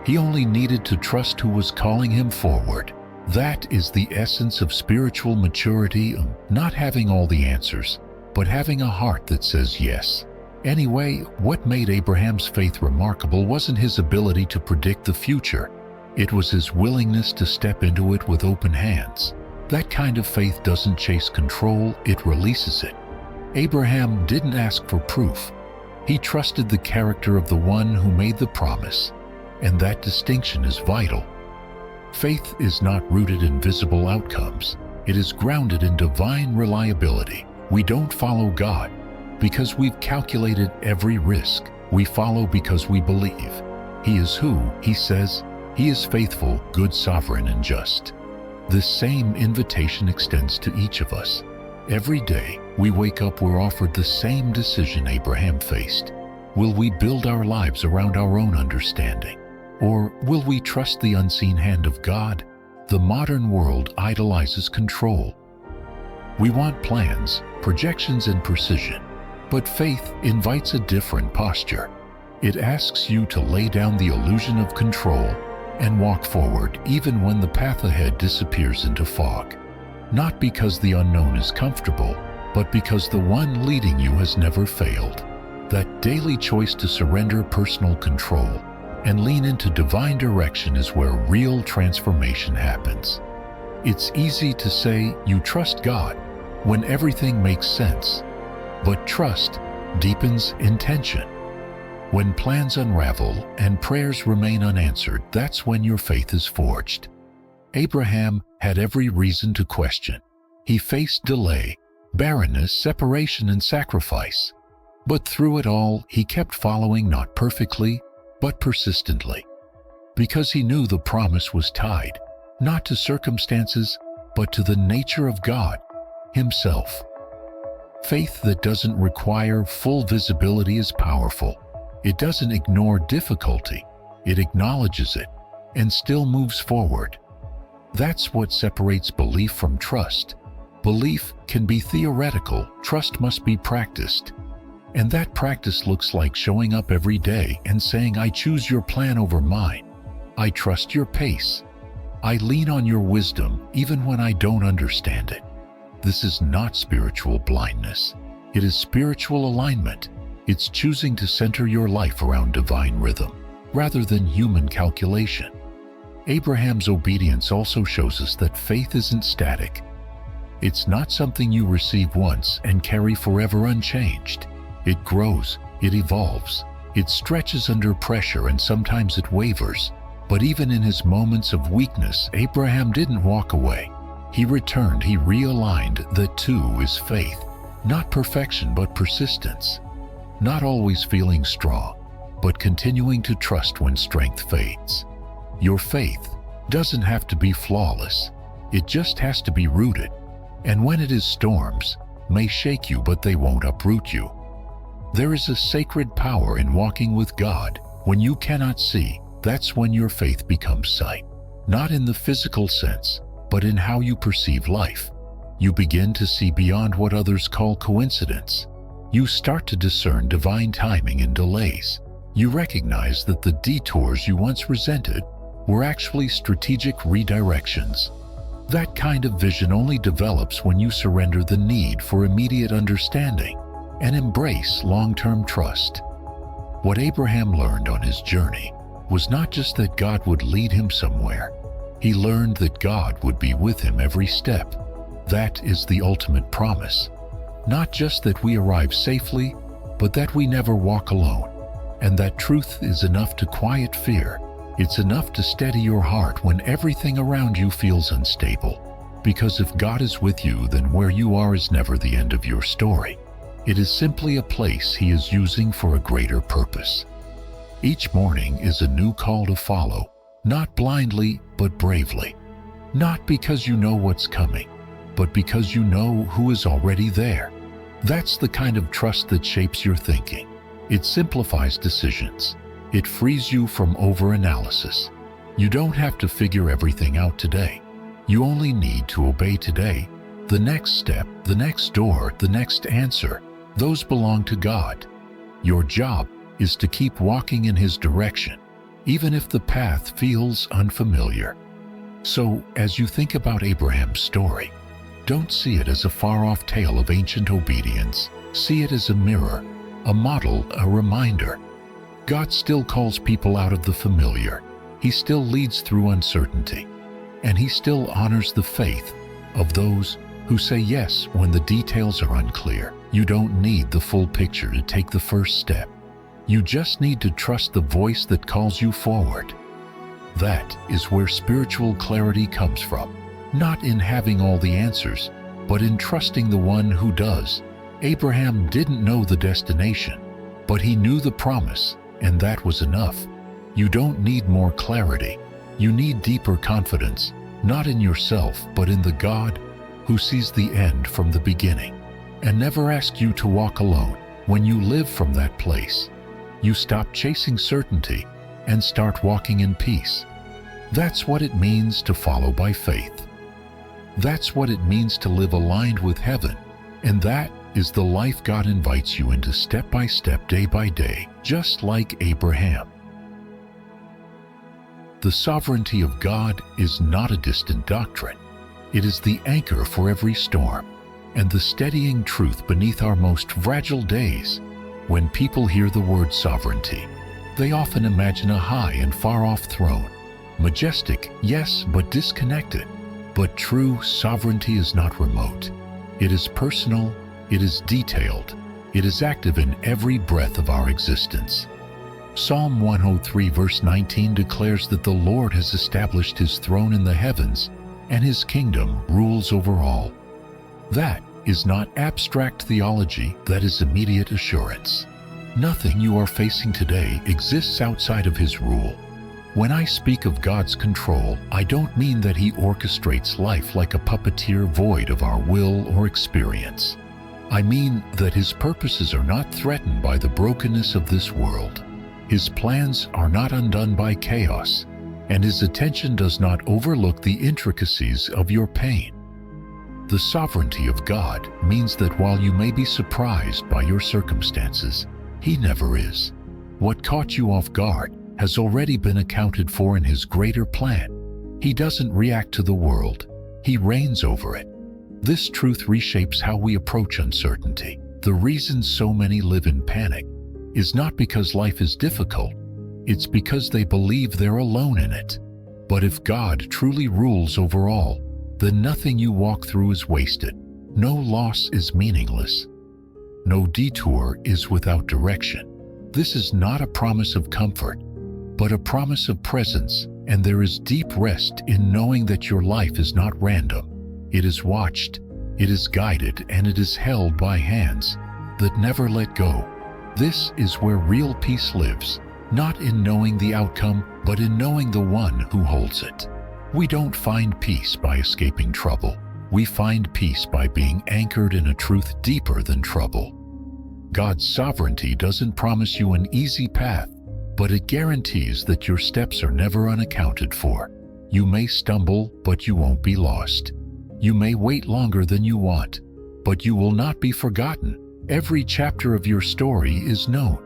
He only needed to trust who was calling him forward. That is the essence of spiritual maturity, not having all the answers, but having a heart that says yes. Anyway, what made Abraham's faith remarkable wasn't his ability to predict the future. It was his willingness to step into it with open hands. That kind of faith doesn't chase control, it releases it. Abraham didn't ask for proof. He trusted the character of the one who made the promise, and that distinction is vital. Faith is not rooted in visible outcomes. It is grounded in divine reliability. We don't follow God because we've calculated every risk. We follow because we believe He is who He says. He is faithful, good, sovereign, and just. This same invitation extends to each of us. Every day we wake up, we're offered the same decision Abraham faced. Will we build our lives around our own understanding? Or will we trust the unseen hand of God? The modern world idolizes control. We want plans, projections, and precision. But faith invites a different posture. It asks you to lay down the illusion of control and walk forward even when the path ahead disappears into fog. Not because the unknown is comfortable, but because the one leading you has never failed. That daily choice to surrender personal control and lean into divine direction is where real transformation happens. It's easy to say you trust God when everything makes sense, but trust deepens intention. When plans unravel and prayers remain unanswered, that's when your faith is forged. Abraham had every reason to question. He faced delay, barrenness, separation, and sacrifice. But through it all, he kept following, not perfectly, but persistently. Because he knew the promise was tied, not to circumstances, but to the nature of God Himself. Faith that doesn't require full visibility is powerful. It doesn't ignore difficulty. It acknowledges it and still moves forward. That's what separates belief from trust. Belief can be theoretical, trust must be practiced. And that practice looks like showing up every day and saying, I choose your plan over mine. I trust your pace. I lean on your wisdom even when I don't understand it. This is not spiritual blindness. It is spiritual alignment. It's choosing to center your life around divine rhythm rather than human calculation. Abraham's obedience also shows us that faith isn't static. It's not something you receive once and carry forever unchanged. It grows, it evolves, it stretches under pressure, and sometimes it wavers. But even in his moments of weakness, Abraham didn't walk away. He returned, he realigned. That too is faith. Not perfection, but persistence. Not always feeling strong, but continuing to trust when strength fades. Your faith doesn't have to be flawless. It just has to be rooted. And when it is, storms may shake you, but they won't uproot you. There is a sacred power in walking with God. When you cannot see, that's when your faith becomes sight. Not in the physical sense, but in how you perceive life. You begin to see beyond what others call coincidence. You start to discern divine timing in delays. You recognize that the detours you once resented were actually strategic redirections. That kind of vision only develops when you surrender the need for immediate understanding and embrace long-term trust. What Abraham learned on his journey was not just that God would lead him somewhere. He learned that God would be with him every step. That is the ultimate promise. Not just that we arrive safely, but that we never walk alone. And that truth is enough to quiet fear. It's enough to steady your heart when everything around you feels unstable. Because if God is with you, then where you are is never the end of your story. It is simply a place He is using for a greater purpose. Each morning is a new call to follow, not blindly, but bravely. Not because you know what's coming, but because you know who is already there. That's the kind of trust that shapes your thinking. It simplifies decisions. It frees you from over-analysis. You don't have to figure everything out today. You only need to obey today. The next step, the next door, the next answer, those belong to God. Your job is to keep walking in His direction, even if the path feels unfamiliar. So, as you think about Abraham's story, don't see it as a far-off tale of ancient obedience. See it as a mirror, a model, a reminder. God still calls people out of the familiar. He still leads through uncertainty. And He still honors the faith of those who say yes when the details are unclear. You don't need the full picture to take the first step. You just need to trust the voice that calls you forward. That is where spiritual clarity comes from. Not in having all the answers, but in trusting the one who does. Abraham didn't know the destination, but he knew the promise, and that was enough. You don't need more clarity. You need deeper confidence, not in yourself, but in the God who sees the end from the beginning and never asks you to walk alone. When you live from that place, you stop chasing certainty and start walking in peace. That's what it means to follow by faith. That's what it means to live aligned with heaven, and that is the life God invites you into step by step, day by day, just like Abraham. The sovereignty of God is not a distant doctrine. It is the anchor for every storm and the steadying truth beneath our most fragile days. When people hear the word sovereignty, they often imagine a high and far-off throne. Majestic, yes, but disconnected. But true sovereignty is not remote. It is personal, it is detailed, it is active in every breath of our existence. Psalm 103 verse 19 declares that the Lord has established His throne in the heavens, and His kingdom rules over all. That is not abstract theology, that is immediate assurance. Nothing you are facing today exists outside of His rule. When I speak of God's control, I don't mean that He orchestrates life like a puppeteer void of our will or experience. I mean that His purposes are not threatened by the brokenness of this world. His plans are not undone by chaos, and His attention does not overlook the intricacies of your pain. The sovereignty of God means that while you may be surprised by your circumstances, He never is. What caught you off guard has already been accounted for in His greater plan. He doesn't react to the world, He reigns over it. This truth reshapes how we approach uncertainty. The reason so many live in panic is not because life is difficult, it's because they believe they're alone in it. But if God truly rules over all, then nothing you walk through is wasted. No loss is meaningless. No detour is without direction. This is not a promise of comfort, but a promise of presence, and there is deep rest in knowing that your life is not random. It is watched, it is guided, and it is held by hands that never let go. This is where real peace lives, not in knowing the outcome, but in knowing the one who holds it. We don't find peace by escaping trouble. We find peace by being anchored in a truth deeper than trouble. God's sovereignty doesn't promise you an easy path, but it guarantees that your steps are never unaccounted for. You may stumble, but you won't be lost. You may wait longer than you want, but you will not be forgotten. Every chapter of your story is known.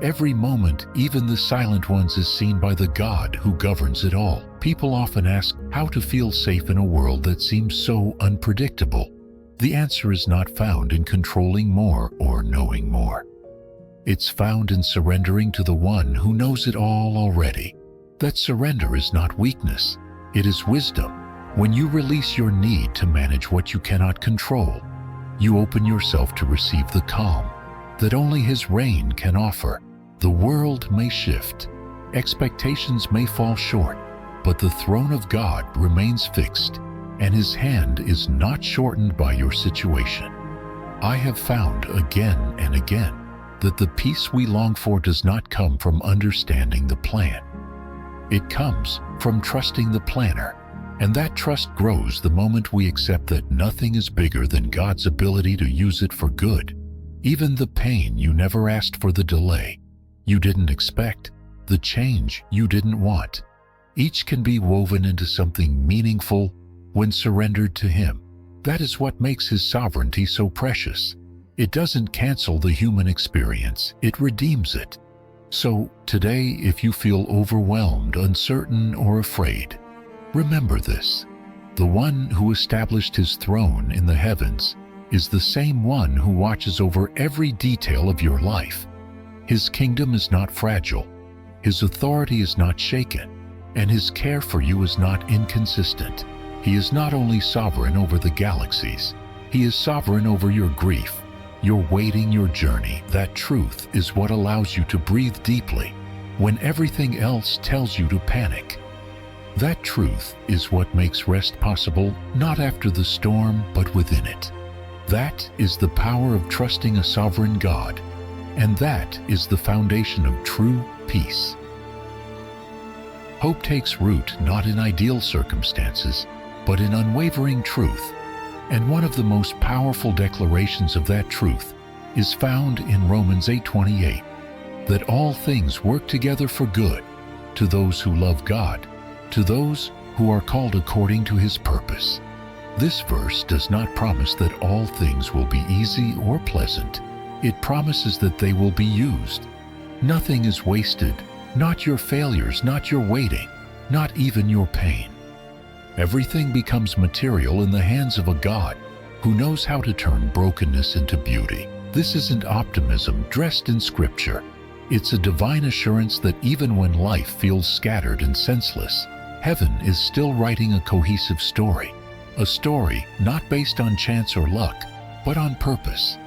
Every moment, even the silent ones, is seen by the God who governs it all. People often ask how to feel safe in a world that seems so unpredictable. The answer is not found in controlling more or knowing more. It's found in surrendering to the one who knows it all already. That surrender is not weakness, it is wisdom. When you release your need to manage what you cannot control, you open yourself to receive the calm that only His reign can offer. The world may shift, expectations may fall short, but the throne of God remains fixed, and His hand is not shortened by your situation. I have found again and again that the peace we long for does not come from understanding the plan. It comes from trusting the planner, and that trust grows the moment we accept that nothing is bigger than God's ability to use it for good. Even the pain you never asked for, the delay you didn't expect, the change you didn't want, each can be woven into something meaningful when surrendered to Him. That is what makes His sovereignty so precious. It doesn't cancel the human experience, it redeems it. So, today, if you feel overwhelmed, uncertain, or afraid, remember this: the one who established His throne in the heavens is the same one who watches over every detail of your life. His kingdom is not fragile, His authority is not shaken, and His care for you is not inconsistent. He is not only sovereign over the galaxies, He is sovereign over your grief, your waiting, your journey. That truth is what allows you to breathe deeply when everything else tells you to panic. That truth is what makes rest possible, not after the storm, but within it. That is the power of trusting a sovereign God, and that is the foundation of true peace. Hope takes root not in ideal circumstances, but in unwavering truth. And one of the most powerful declarations of that truth is found in Romans 8:28, that all things work together for good to those who love God, to those who are called according to His purpose. This verse does not promise that all things will be easy or pleasant. It promises that they will be used. Nothing is wasted, not your failures, not your waiting, not even your pain. Everything becomes material in the hands of a God who knows how to turn brokenness into beauty. This isn't optimism dressed in scripture. It's a divine assurance that even when life feels scattered and senseless, heaven is still writing a cohesive story. A story not based on chance or luck, but on purpose.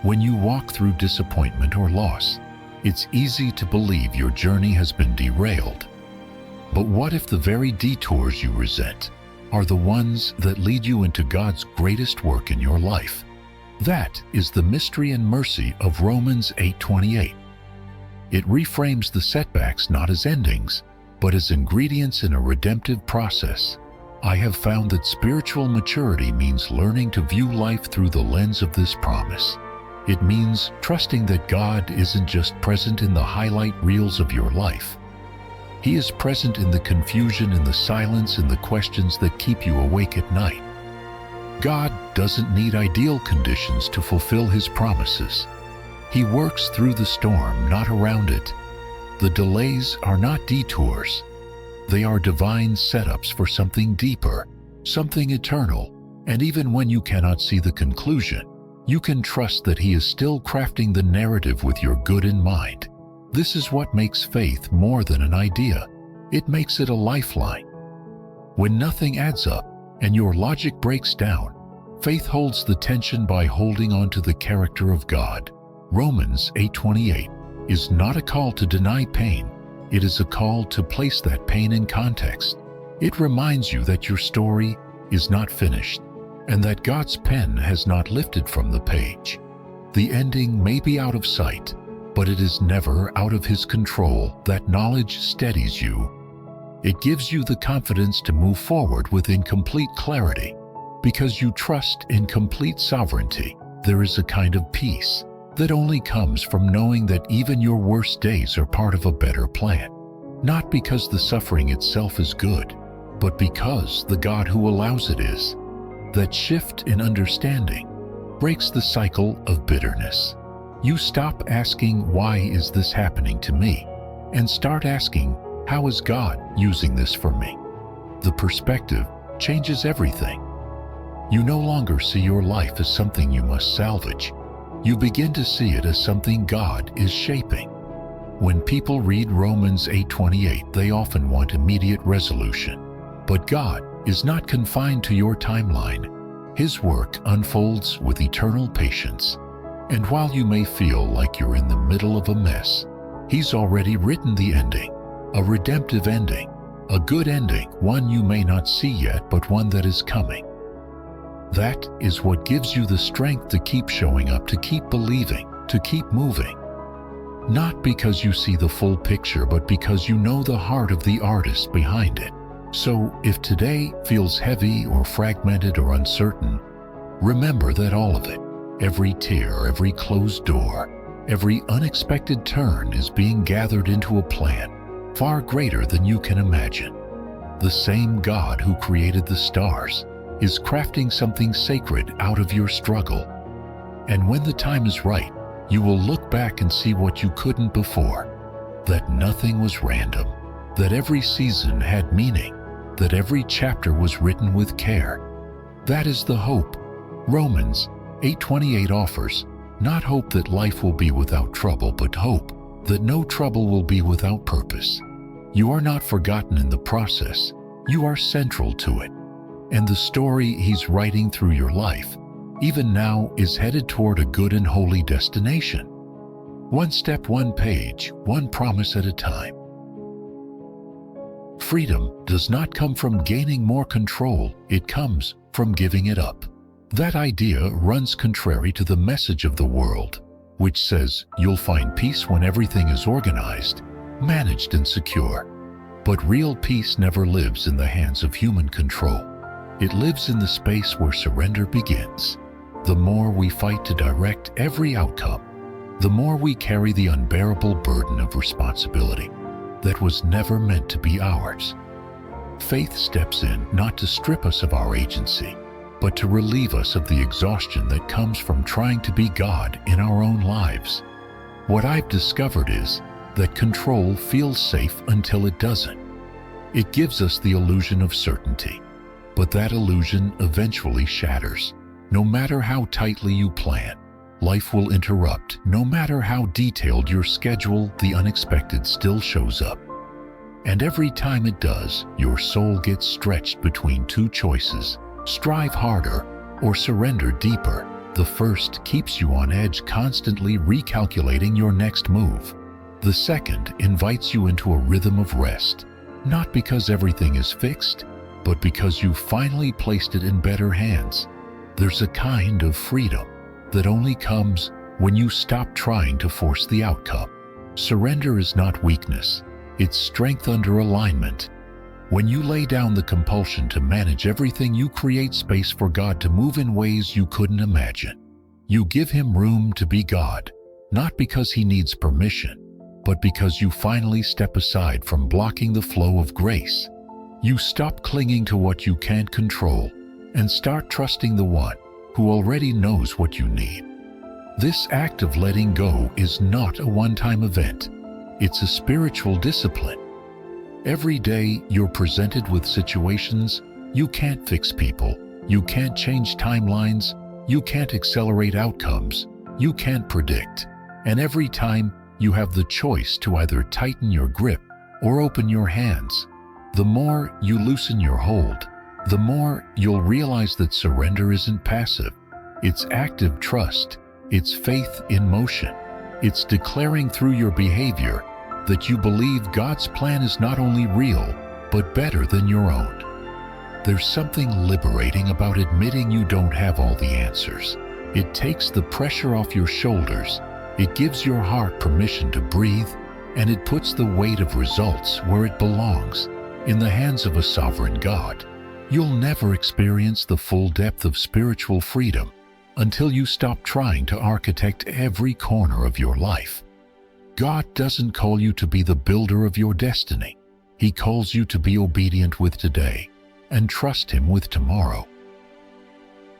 When you walk through disappointment or loss, it's easy to believe your journey has been derailed. But what if the very detours you resent are the ones that lead you into God's greatest work in your life? That is the mystery and mercy of Romans 8:28. It reframes the setbacks not as endings, but as ingredients in a redemptive process. I have found that spiritual maturity means learning to view life through the lens of this promise. It means trusting that God isn't just present in the highlight reels of your life. He is present in the confusion, in the silence, in the questions that keep you awake at night. God doesn't need ideal conditions to fulfill His promises. He works through the storm, not around it. The delays are not detours. They are divine setups for something deeper, something eternal. And even when you cannot see the conclusion, you can trust that He is still crafting the narrative with your good in mind. This is what makes faith more than an idea. It makes it a lifeline. When nothing adds up and your logic breaks down, faith holds the tension by holding on to the character of God. Romans 8:28 is not a call to deny pain. It is a call to place that pain in context. It reminds you that your story is not finished, and that God's pen has not lifted from the page. The ending may be out of sight, but it is never out of His control. That knowledge steadies you. It gives you the confidence to move forward with incomplete clarity. Because you trust in complete sovereignty, there is a kind of peace that only comes from knowing that even your worst days are part of a better plan. Not because the suffering itself is good, but because the God who allows it is. That shift in understanding breaks the cycle of bitterness. You stop asking, "Why is this happening to me?" and start asking, "How is God using this for me?" The perspective changes everything. You no longer see your life as something you must salvage. You begin to see it as something God is shaping. When people read Romans 8:28, they often want immediate resolution. But God is not confined to your timeline. His work unfolds with eternal patience. And while you may feel like you're in the middle of a mess, He's already written the ending, a redemptive ending, a good ending, one you may not see yet, but one that is coming. That is what gives you the strength to keep showing up, to keep believing, to keep moving. Not because you see the full picture, but because you know the heart of the artist behind it. So, if today feels heavy or fragmented or uncertain, remember that all of it, every tear, every closed door, every unexpected turn is being gathered into a plan far greater than you can imagine. The same God who created the stars is crafting something sacred out of your struggle. And when the time is right, you will look back and see what you couldn't before, that nothing was random, that every season had meaning, that every chapter was written with care. That is the hope Romans 8:28 offers, not hope that life will be without trouble, but hope that no trouble will be without purpose. You are not forgotten in the process. You are central to it. And the story He's writing through your life, even now, is headed toward a good and holy destination. One step, one page, one promise at a time. Freedom does not come from gaining more control, it comes from giving it up. That idea runs contrary to the message of the world, which says you'll find peace when everything is organized, managed, and secure. But real peace never lives in the hands of human control. It lives in the space where surrender begins. The more we fight to direct every outcome, the more we carry the unbearable burden of responsibility that was never meant to be ours. Faith steps in not to strip us of our agency, but to relieve us of the exhaustion that comes from trying to be God in our own lives. What I've discovered is that control feels safe until it doesn't. It gives us the illusion of certainty, but that illusion eventually shatters. No matter how tightly you plan, life will interrupt. No matter how detailed your schedule, the unexpected still shows up. And every time it does, your soul gets stretched between two choices: strive harder or surrender deeper. The first keeps you on edge, constantly recalculating your next move. The second invites you into a rhythm of rest, not because everything is fixed, but because you finally placed it in better hands. There's a kind of freedom that only comes when you stop trying to force the outcome. Surrender is not weakness, it's strength under alignment. When you lay down the compulsion to manage everything, you create space for God to move in ways you couldn't imagine. You give Him room to be God, not because He needs permission, but because you finally step aside from blocking the flow of grace. You stop clinging to what you can't control and start trusting the One who already knows what you need. This act of letting go is not a one-time event. It's a spiritual discipline. Every day you're presented with situations. You can't fix people. You can't change timelines. You can't accelerate outcomes. You can't predict. And every time you have the choice to either tighten your grip or open your hands. The more you loosen your hold, the more you'll realize that surrender isn't passive. It's active trust. It's faith in motion. It's declaring through your behavior that you believe God's plan is not only real, but better than your own. There's something liberating about admitting you don't have all the answers. It takes the pressure off your shoulders. It gives your heart permission to breathe, and it puts the weight of results where it belongs, in the hands of a sovereign God. You'll never experience the full depth of spiritual freedom until you stop trying to architect every corner of your life. God doesn't call you to be the builder of your destiny. He calls you to be obedient with today and trust Him with tomorrow.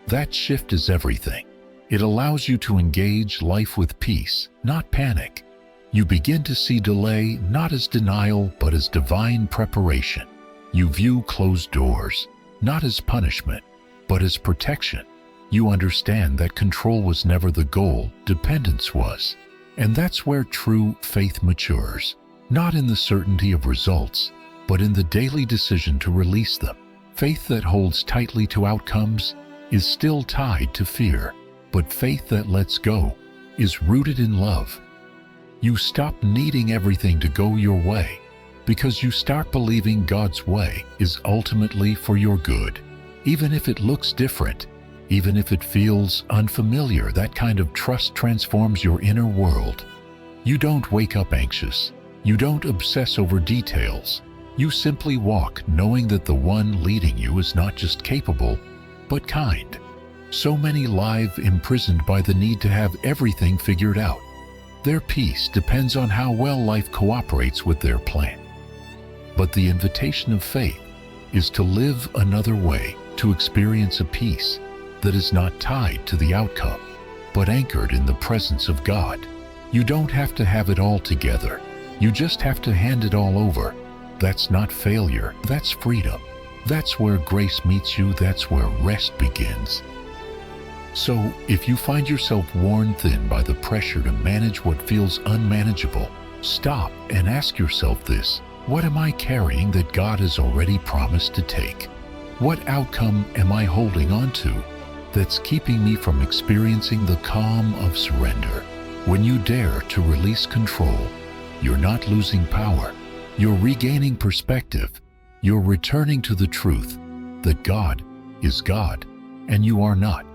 That shift is everything. It allows you to engage life with peace, not panic. You begin to see delay not as denial, but as divine preparation. You view closed doors, not as punishment, but as protection. You understand that control was never the goal, dependence was. And that's where true faith matures, not in the certainty of results, but in the daily decision to release them. Faith that holds tightly to outcomes is still tied to fear, but faith that lets go is rooted in love. You stop needing everything to go your way because you start believing God's way is ultimately for your good. Even if it looks different, even if it feels unfamiliar, that kind of trust transforms your inner world. You don't wake up anxious. You don't obsess over details. You simply walk knowing that the one leading you is not just capable, but kind. So many live imprisoned by the need to have everything figured out. Their peace depends on how well life cooperates with their plan. But the invitation of faith is to live another way, to experience a peace that is not tied to the outcome, but anchored in the presence of God. You don't have to have it all together. You just have to hand it all over. That's not failure, that's freedom. That's where grace meets you, that's where rest begins. So, if you find yourself worn thin by the pressure to manage what feels unmanageable, stop and ask yourself this: what am I carrying that God has already promised to take? What outcome am I holding on to that's keeping me from experiencing the calm of surrender? When you dare to release control, you're not losing power. You're regaining perspective. You're returning to the truth that God is God and you are not.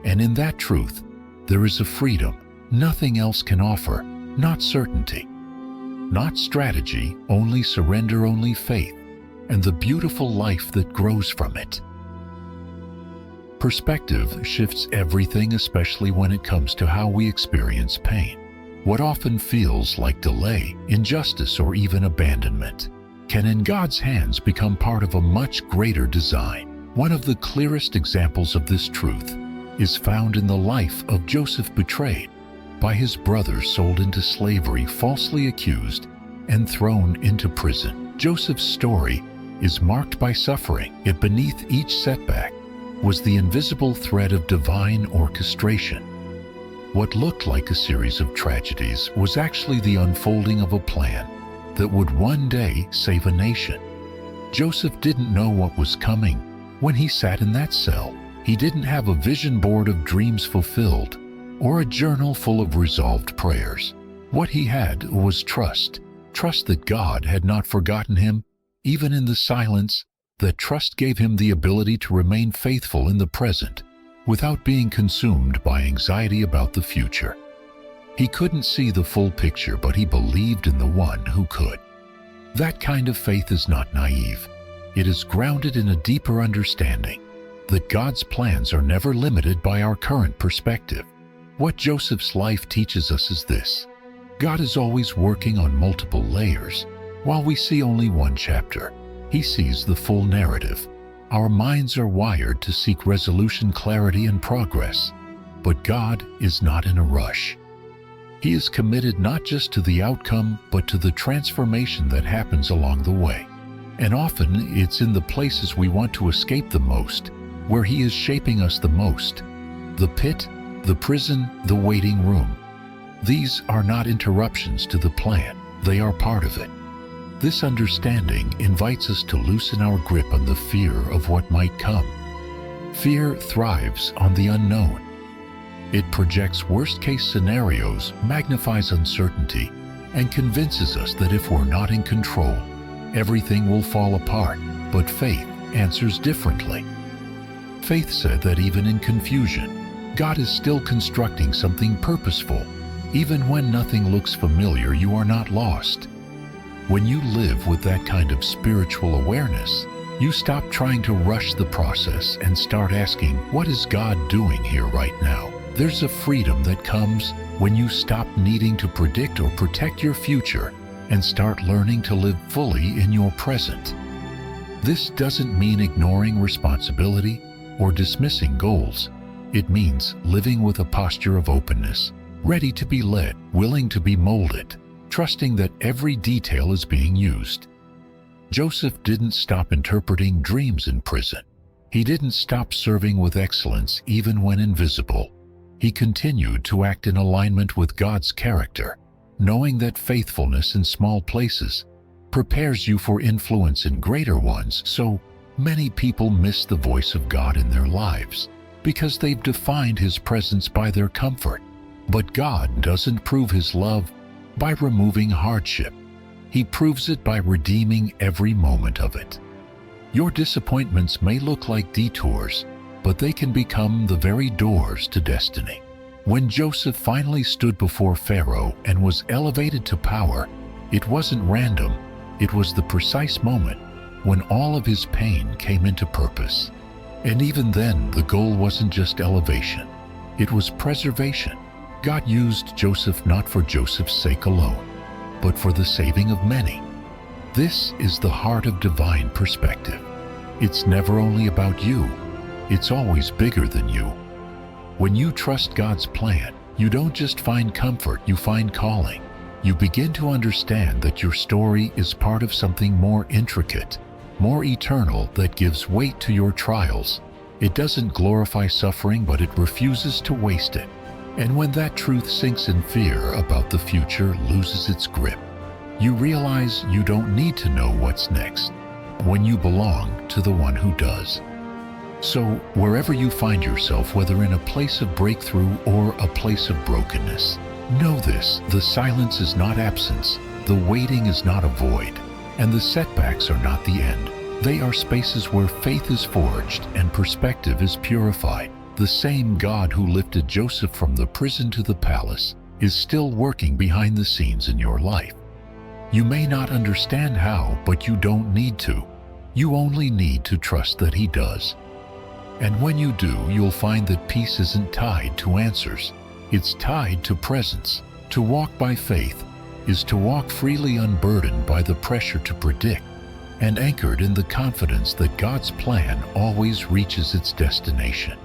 And in that truth, there is a freedom nothing else can offer, not certainty, not strategy, only surrender, only faith, and the beautiful life that grows from it. Perspective shifts everything, especially when it comes to how we experience pain. What often feels like delay, injustice, or even abandonment can in God's hands become part of a much greater design. One of the clearest examples of this truth is found in the life of Joseph, betrayed by his brothers, sold into slavery, falsely accused, and thrown into prison. Joseph's story is marked by suffering, yet beneath each setback was the invisible thread of divine orchestration. What looked like a series of tragedies was actually the unfolding of a plan that would one day save a nation. Joseph didn't know what was coming when he sat in that cell. He didn't have a vision board of dreams fulfilled or a journal full of resolved prayers. What he had was trust that God had not forgotten him, even in the silence. That trust gave him the ability to remain faithful in the present without being consumed by anxiety about the future. He couldn't see the full picture, but he believed in the one who could. That kind of faith is not naive. It is grounded in a deeper understanding that God's plans are never limited by our current perspective. What Joseph's life teaches us is this: God is always working on multiple layers. While we see only one chapter, He sees the full narrative. Our minds are wired to seek resolution, clarity, and progress. But God is not in a rush. He is committed not just to the outcome, but to the transformation that happens along the way. And often it's in the places we want to escape the most, where He is shaping us the most. The pit, the prison, the waiting room. These are not interruptions to the plan. They are part of it. This understanding invites us to loosen our grip on the fear of what might come. Fear thrives on the unknown. It projects worst-case scenarios, magnifies uncertainty, and convinces us that if we're not in control, everything will fall apart. But faith answers differently. Faith said that even in confusion, God is still constructing something purposeful. Even when nothing looks familiar, you are not lost. When you live with that kind of spiritual awareness, you stop trying to rush the process and start asking, what is God doing here right now? There's a freedom that comes when you stop needing to predict or protect your future and start learning to live fully in your present. This doesn't mean ignoring responsibility or dismissing goals. It means living with a posture of openness, ready to be led, willing to be molded, trusting that every detail is being used. Joseph didn't stop interpreting dreams in prison. He didn't stop serving with excellence even when invisible. He continued to act in alignment with God's character, knowing that faithfulness in small places prepares you for influence in greater ones. So many people miss the voice of God in their lives because they've defined His presence by their comfort. But God doesn't prove His love by removing hardship. He proves it by redeeming every moment of it. Your disappointments may look like detours, but they can become the very doors to destiny. When Joseph finally stood before Pharaoh and was elevated to power, it wasn't random. It was the precise moment when all of his pain came into purpose. And even then, the goal wasn't just elevation. It was preservation. God used Joseph not for Joseph's sake alone, but for the saving of many. This is the heart of divine perspective. It's never only about you. It's always bigger than you. When you trust God's plan, you don't just find comfort, you find calling. You begin to understand that your story is part of something more intricate, more eternal, that gives weight to your trials. It doesn't glorify suffering, but it refuses to waste it. And when that truth sinks in, fear about the future loses its grip. You realize you don't need to know what's next when you belong to the one who does. So, wherever you find yourself, whether in a place of breakthrough or a place of brokenness, know this: the silence is not absence, the waiting is not a void, and the setbacks are not the end. They are spaces where faith is forged and perspective is purified. The same God who lifted Joseph from the prison to the palace is still working behind the scenes in your life. You may not understand how, but you don't need to. You only need to trust that He does. And when you do, you'll find that peace isn't tied to answers. It's tied to presence. To walk by faith is to walk freely, unburdened by the pressure to predict, and anchored in the confidence that God's plan always reaches its destination.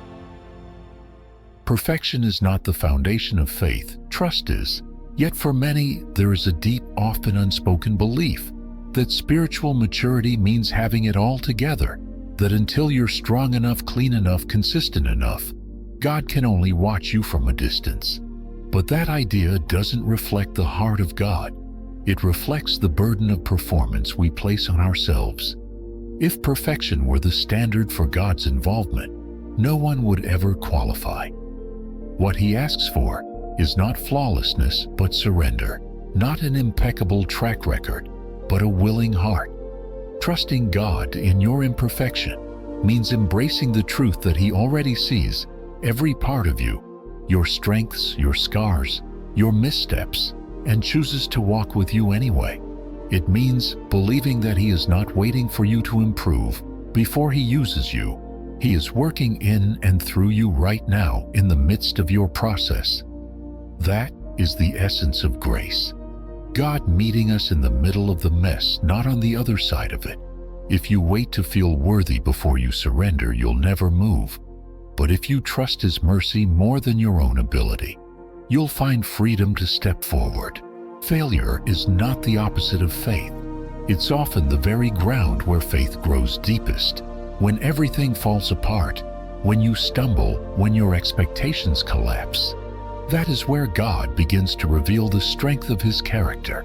Perfection is not the foundation of faith, trust is. Yet for many, there is a deep, often unspoken belief that spiritual maturity means having it all together, that until you're strong enough, clean enough, consistent enough, God can only watch you from a distance. But that idea doesn't reflect the heart of God. It reflects the burden of performance we place on ourselves. If perfection were the standard for God's involvement, no one would ever qualify. What He asks for is not flawlessness, but surrender. Not an impeccable track record, but a willing heart. Trusting God in your imperfection means embracing the truth that He already sees every part of you, your strengths, your scars, your missteps, and chooses to walk with you anyway. It means believing that He is not waiting for you to improve before He uses you. He is working in and through you right now in the midst of your process. That is the essence of grace. God meeting us in the middle of the mess, not on the other side of it. If you wait to feel worthy before you surrender, you'll never move. But if you trust His mercy more than your own ability, you'll find freedom to step forward. Failure is not the opposite of faith. It's often the very ground where faith grows deepest. When everything falls apart, when you stumble, when your expectations collapse, that is where God begins to reveal the strength of His character.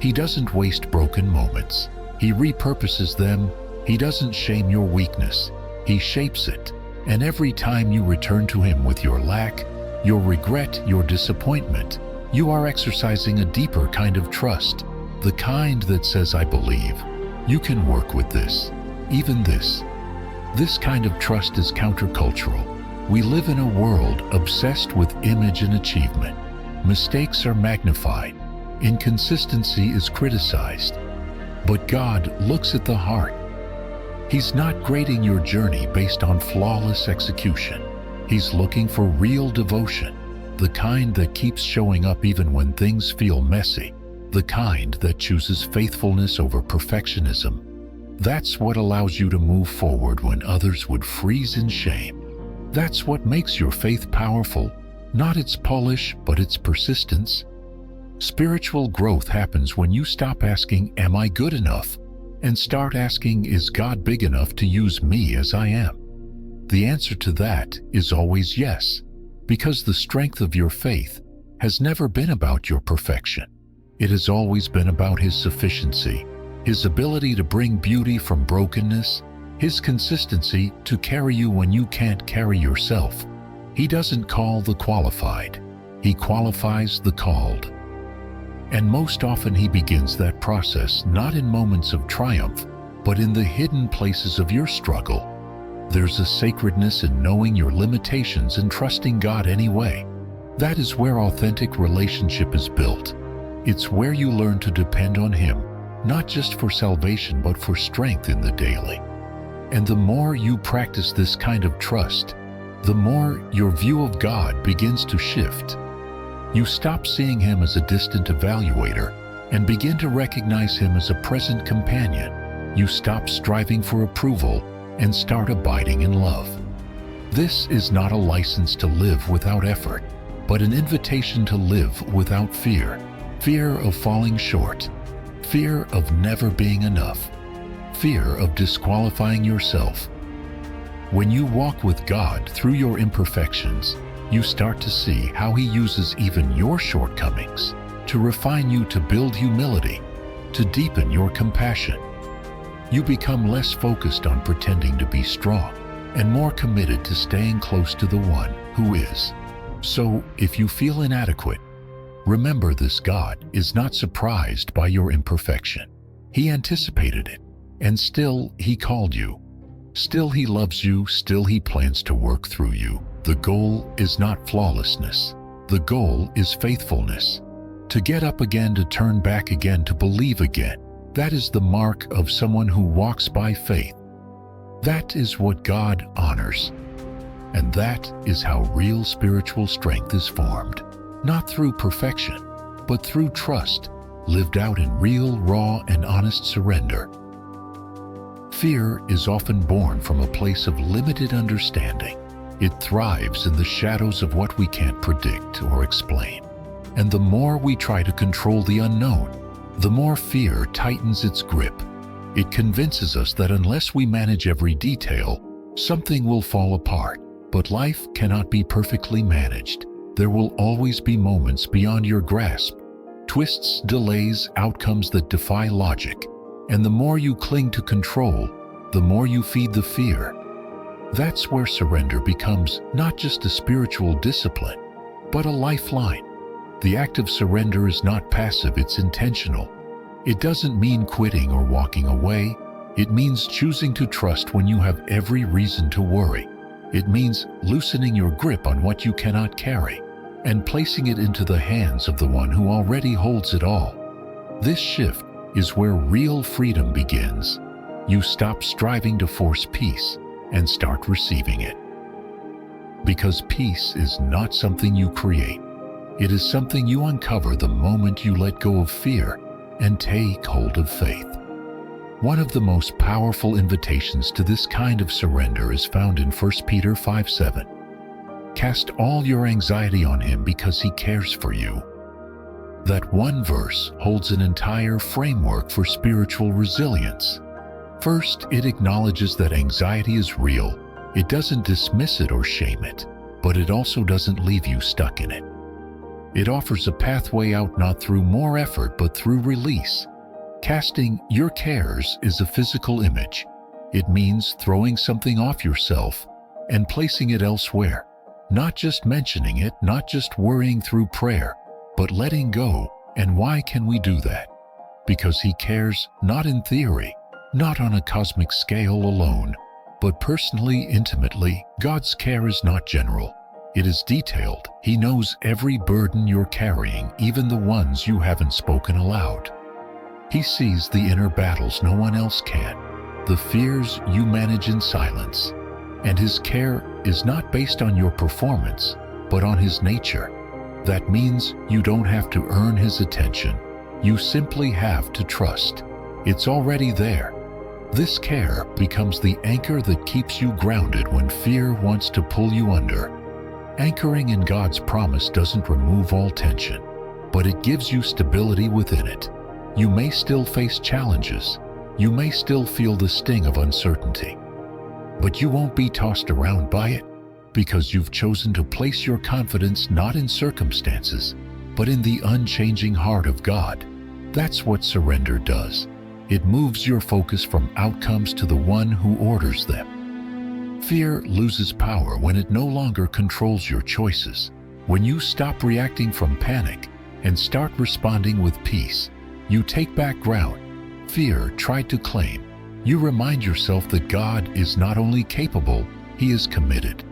He doesn't waste broken moments. He repurposes them. He doesn't shame your weakness. He shapes it. And every time you return to Him with your lack, your regret, your disappointment, you are exercising a deeper kind of trust, the kind that says, I believe you can work with this, even this. This kind of trust is countercultural. We live in a world obsessed with image and achievement. Mistakes are magnified. Inconsistency is criticized. But God looks at the heart. He's not grading your journey based on flawless execution. He's looking for real devotion, the kind that keeps showing up even when things feel messy, the kind that chooses faithfulness over perfectionism. That's what allows you to move forward when others would freeze in shame. That's what makes your faith powerful, not its polish, but its persistence. Spiritual growth happens when you stop asking, "Am I good enough?" and start asking, "Is God big enough to use me as I am?" The answer to that is always yes, because the strength of your faith has never been about your perfection. It has always been about His sufficiency, His ability to bring beauty from brokenness, His consistency to carry you when you can't carry yourself. He doesn't call the qualified, He qualifies the called. And most often He begins that process not in moments of triumph, but in the hidden places of your struggle. There's a sacredness in knowing your limitations and trusting God anyway. That is where authentic relationship is built. It's where you learn to depend on Him, not just for salvation but for strength in the daily. And the more you practice this kind of trust, the more your view of God begins to shift. You stop seeing Him as a distant evaluator and begin to recognize Him as a present companion. You stop striving for approval and start abiding in love. This is not a license to live without effort, but an invitation to live without fear. Fear of falling short, fear of never being enough, fear of disqualifying yourself. When you walk with God through your imperfections, you start to see how He uses even your shortcomings to refine you, to build humility, to deepen your compassion. You become less focused on pretending to be strong and more committed to staying close to the One who is. So, if you feel inadequate, remember this: God is not surprised by your imperfection. He anticipated it, and still He called you. Still He loves you, still He plans to work through you. The goal is not flawlessness. The goal is faithfulness. To get up again, to turn back again, to believe again. That is the mark of someone who walks by faith. That is what God honors. And that is how real spiritual strength is formed. Not through perfection, but through trust, lived out in real, raw, and honest surrender. Fear is often born from a place of limited understanding. It thrives in the shadows of what we can't predict or explain. And the more we try to control the unknown, the more fear tightens its grip. It convinces us that unless we manage every detail, something will fall apart. But life cannot be perfectly managed. There will always be moments beyond your grasp, twists, delays, outcomes that defy logic. And the more you cling to control, the more you feed the fear. That's where surrender becomes not just a spiritual discipline, but a lifeline. The act of surrender is not passive, it's intentional. It doesn't mean quitting or walking away. It means choosing to trust when you have every reason to worry. It means loosening your grip on what you cannot carry and placing it into the hands of the One who already holds it all. This shift is where real freedom begins. You stop striving to force peace and start receiving it. Because peace is not something you create. It is something you uncover the moment you let go of fear and take hold of faith. One of the most powerful invitations to this kind of surrender is found in 1 Peter 5:7. Cast all your anxiety on Him because He cares for you. That one verse holds an entire framework for spiritual resilience. First, it acknowledges that anxiety is real. It doesn't dismiss it or shame it, but it also doesn't leave you stuck in it. It offers a pathway out, not through more effort, but through release. Casting your cares is a physical image. It means throwing something off yourself and placing it elsewhere. Not just mentioning it, not just worrying through prayer, but letting go. And why can we do that? Because He cares, not in theory, not on a cosmic scale alone, but personally, intimately. God's care is not general. It is detailed. He knows every burden you're carrying, even the ones you haven't spoken aloud. He sees the inner battles no one else can, the fears you manage in silence. And His care is not based on your performance, but on His nature. That means you don't have to earn His attention. You simply have to trust. It's already there. This care becomes the anchor that keeps you grounded when fear wants to pull you under. Anchoring in God's promise doesn't remove all tension, but it gives you stability within it. You may still face challenges. You may still feel the sting of uncertainty, but you won't be tossed around by it because you've chosen to place your confidence not in circumstances, but in the unchanging heart of God. That's what surrender does. It moves your focus from outcomes to the one who orders them. Fear loses power when it no longer controls your choices. When you stop reacting from panic and start responding with peace, you take back ground fear tried to claim. You remind yourself that God is not only capable, He is committed.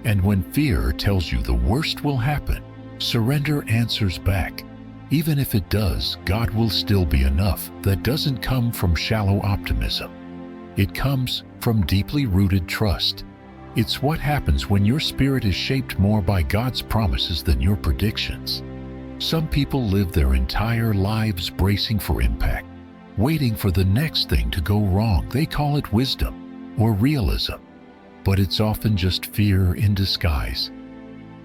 And when fear tells you the worst will happen, surrender answers back. Even if it does, God will still be enough. That doesn't come from shallow optimism. It comes from deeply rooted trust. It's what happens when your spirit is shaped more by God's promises than your predictions. Some people live their entire lives bracing for impact, waiting for the next thing to go wrong. They call it wisdom or realism, but it's often just fear in disguise.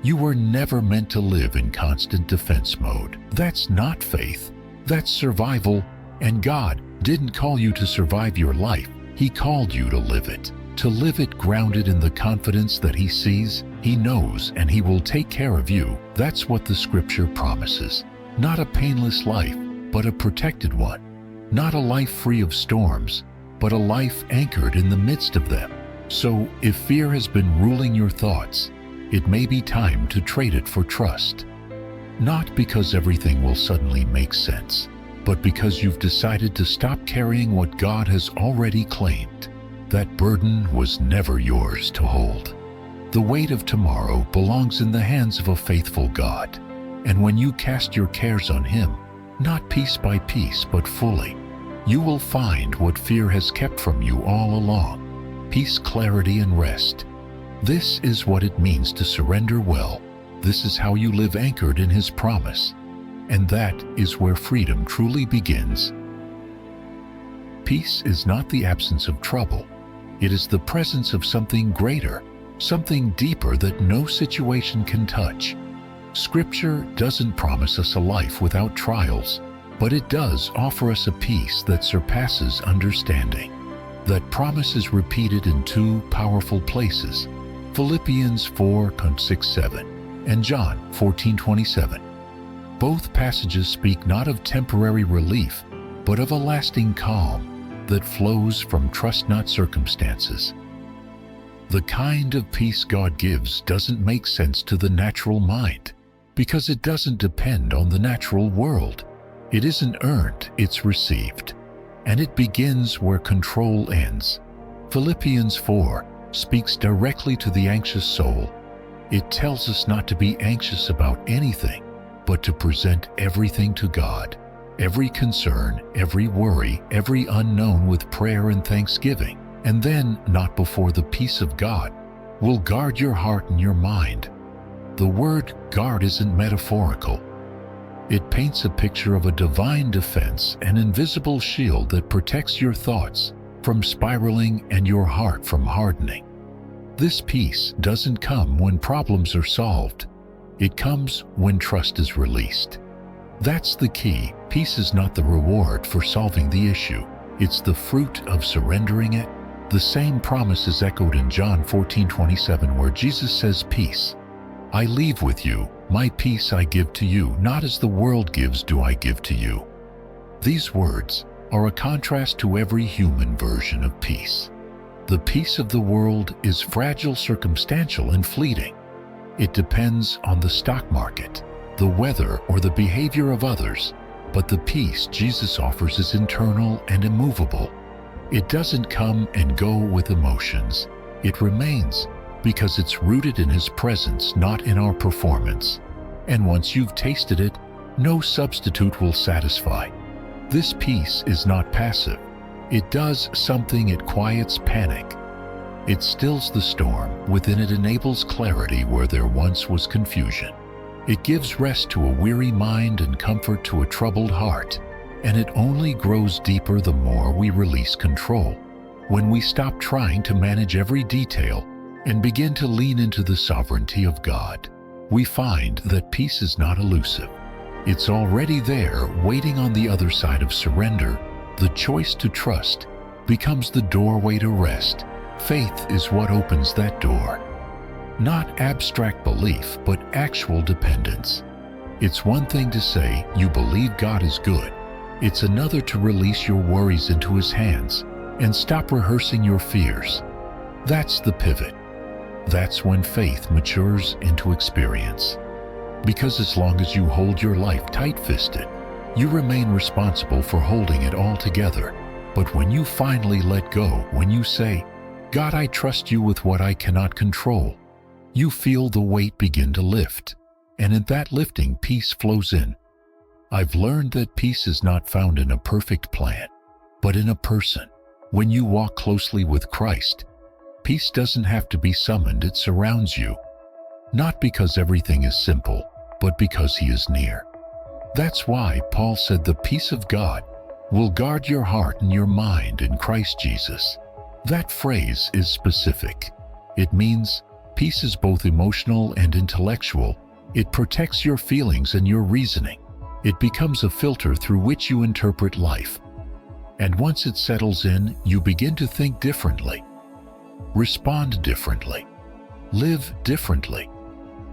You were never meant to live in constant defense mode. That's not faith, that's survival. And God didn't call you to survive your life. He called you to live it grounded in the confidence that He sees, He knows, and He will take care of you. That's what the Scripture promises. Not a painless life, but a protected one. Not a life free of storms, but a life anchored in the midst of them. So, if fear has been ruling your thoughts, it may be time to trade it for trust. Not because everything will suddenly make sense, but because you've decided to stop carrying what God has already claimed. That burden was never yours to hold. The weight of tomorrow belongs in the hands of a faithful God. And when you cast your cares on Him, not piece by piece but fully, you will find what fear has kept from you all along: peace, clarity, and rest. This is what it means to surrender well. This is how you live anchored in His promise. And that is where freedom truly begins. Peace is not the absence of trouble. It is the presence of something greater, something deeper that no situation can touch. Scripture doesn't promise us a life without trials, but it does offer us a peace that surpasses understanding. That promise is repeated in two powerful places: Philippians 4:6-7 and John 14:27. Both passages speak not of temporary relief, but of a lasting calm that flows from trust, not circumstances. The kind of peace God gives doesn't make sense to the natural mind, because it doesn't depend on the natural world. It isn't earned, it's received. And it begins where control ends. Philippians 4 speaks directly to the anxious soul. It tells us not to be anxious about anything, but to present everything to God. Every concern, every worry, every unknown with prayer and thanksgiving. And then, not before the peace of God will guard your heart and your mind. The word guard isn't metaphorical. It paints a picture of a divine defense, an invisible shield that protects your thoughts from spiraling and your heart from hardening. This peace doesn't come when problems are solved. It comes when trust is released. That's the key. Peace is not the reward for solving the issue. It's the fruit of surrendering it. The same promise is echoed in John 14:27, where Jesus says, "Peace I leave with you, my peace I give to you, not as the world gives do I give to you." These words are a contrast to every human version of peace. The peace of the world is fragile, circumstantial, and fleeting. It depends on the stock market, the weather, or the behavior of others. But the peace Jesus offers is internal and immovable. It doesn't come and go with emotions. It remains because it's rooted in His presence, not in our performance. And once you've tasted it, no substitute will satisfy. This peace is not passive. It does something. It quiets panic. It stills the storm. Within it enables clarity where there once was confusion. It gives rest to a weary mind and comfort to a troubled heart. And it only grows deeper the more we release control. when we stop trying to manage every detail and begin to lean into the sovereignty of God, we find that peace is not elusive. It's already there, waiting on the other side of surrender. The choice to trust becomes the doorway to rest. Faith is what opens that door. Not abstract belief, but actual dependence. It's one thing to say you believe God is good. It's another to release your worries into His hands and stop rehearsing your fears. That's the pivot. That's when faith matures into experience. Because as long as you hold your life tight-fisted, you remain responsible for holding it all together. But when you finally let go, when you say, God, I trust you with what I cannot control, you feel the weight begin to lift. And in that lifting, peace flows in. I've learned that peace is not found in a perfect plan, but in a person. When you walk closely with Christ, peace doesn't have to be summoned, it surrounds you. Not because everything is simple, but because He is near. That's why Paul said the peace of God will guard your heart and your mind in Christ Jesus. That phrase is specific. It means peace is both emotional and intellectual. It protects your feelings and your reasoning. It becomes a filter through which you interpret life. And once it settles in, you begin to think differently, respond differently, live differently.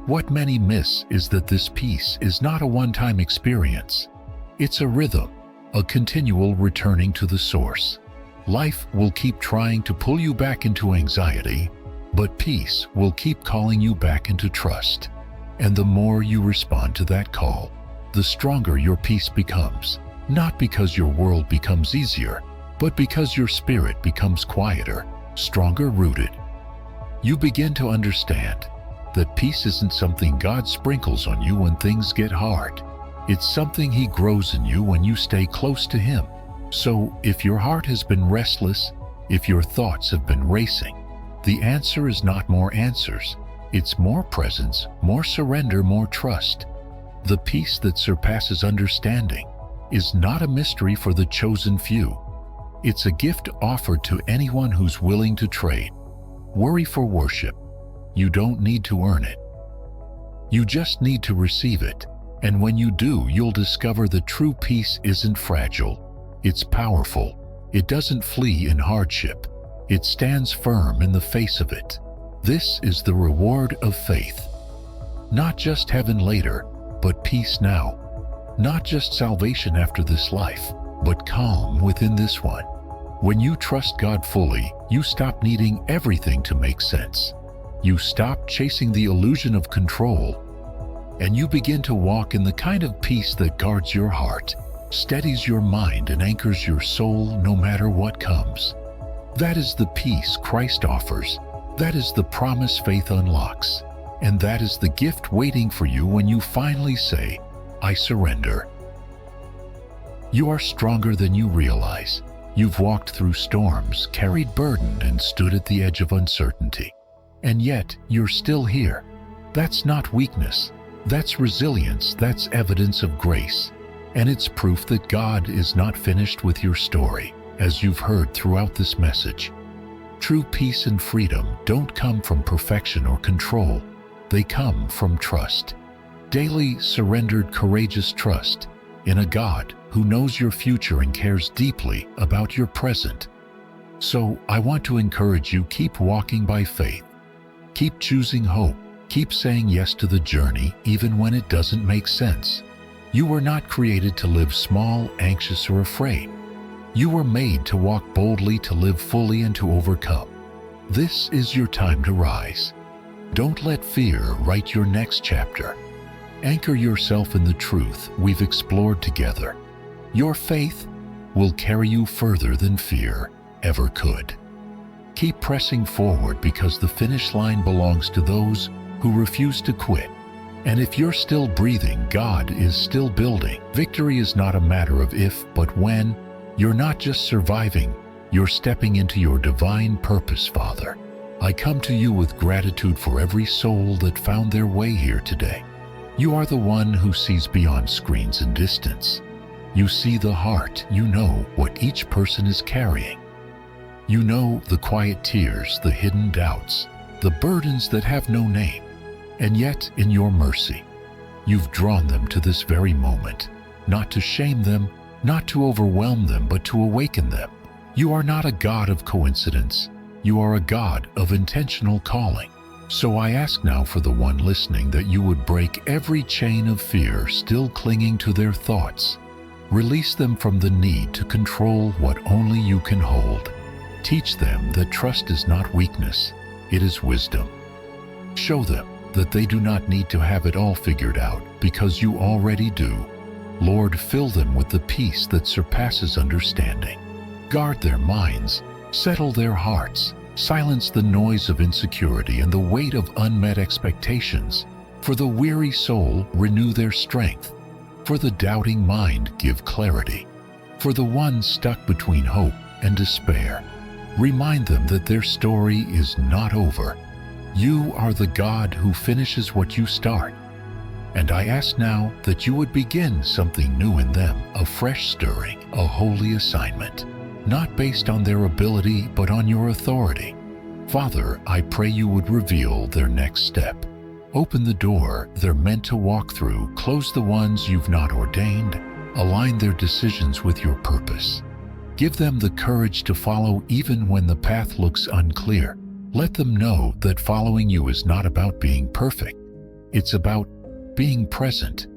What many miss is that this peace is not a one-time experience. It's a rhythm, a continual returning to the source. Life will keep trying to pull you back into anxiety, but peace will keep calling you back into trust. And the more you respond to that call, the stronger your peace becomes. Not because your world becomes easier, but because your spirit becomes quieter, stronger rooted. You begin to understand that peace isn't something God sprinkles on you when things get hard. It's something He grows in you when you stay close to Him. So, if your heart has been restless, if your thoughts have been racing, the answer is not more answers. It's more presence, more surrender, more trust. The peace that surpasses understanding is not a mystery for the chosen few. It's a gift offered to anyone who's willing to trade worry for worship. You don't need to earn it. You just need to receive it. And when you do, you'll discover that true peace isn't fragile. It's powerful. It doesn't flee in hardship. It stands firm in the face of it. This is the reward of faith. Not just heaven later, but peace now. Not just salvation after this life, but calm within this one. When you trust God fully, you stop needing everything to make sense. You stop chasing the illusion of control, and you begin to walk in the kind of peace that guards your heart, steadies your mind, and anchors your soul no matter what comes. That is the peace Christ offers. That is the promise faith unlocks. And that is the gift waiting for you when you finally say, I surrender. You are stronger than you realize. You've walked through storms, carried burden, and stood at the edge of uncertainty. And yet, you're still here. That's not weakness. That's resilience. That's evidence of grace. And it's proof that God is not finished with your story, as you've heard throughout this message. True peace and freedom don't come from perfection or control. They come from trust. Daily, surrendered, courageous trust in a God who knows your future and cares deeply about your present. So, I want to encourage you, keep walking by faith. Keep choosing hope. Keep saying yes to the journey, even when it doesn't make sense. You were not created to live small, anxious, or afraid. You were made to walk boldly, to live fully, and to overcome. This is your time to rise. Don't let fear write your next chapter. Anchor yourself in the truth we've explored together. Your faith will carry you further than fear ever could. Keep pressing forward, because the finish line belongs to those who refuse to quit. And if you're still breathing, God is still building. Victory is not a matter of if, but when. You're not just surviving, you're stepping into your divine purpose, Father. I come to you with gratitude for every soul that found their way here today. You are the one who sees beyond screens and distance. You see the heart. You know what each person is carrying. You know the quiet tears, the hidden doubts, the burdens that have no name. And yet, in your mercy, you've drawn them to this very moment, not to shame them, not to overwhelm them, but to awaken them. You are not a God of coincidence. You are a God of intentional calling. So I ask now for the one listening that you would break every chain of fear still clinging to their thoughts. Release them from the need to control what only you can hold. Teach them that trust is not weakness, it is wisdom. Show them that they do not need to have it all figured out because you already do. Lord, fill them with the peace that surpasses understanding. Guard their minds, settle their hearts, silence the noise of insecurity and the weight of unmet expectations. For the weary soul, renew their strength. For the doubting mind, give clarity. For the one stuck between hope and despair, remind them that their story is not over. You are the God who finishes what you start. And I ask now that you would begin something new in them, a fresh stirring, a holy assignment, not based on their ability but on your authority. Father, I pray you would reveal their next step. Open the door they're meant to walk through, close the ones you've not ordained, align their decisions with your purpose. Give them the courage to follow even when the path looks unclear. Let them know that following you is not about being perfect. It's about being present,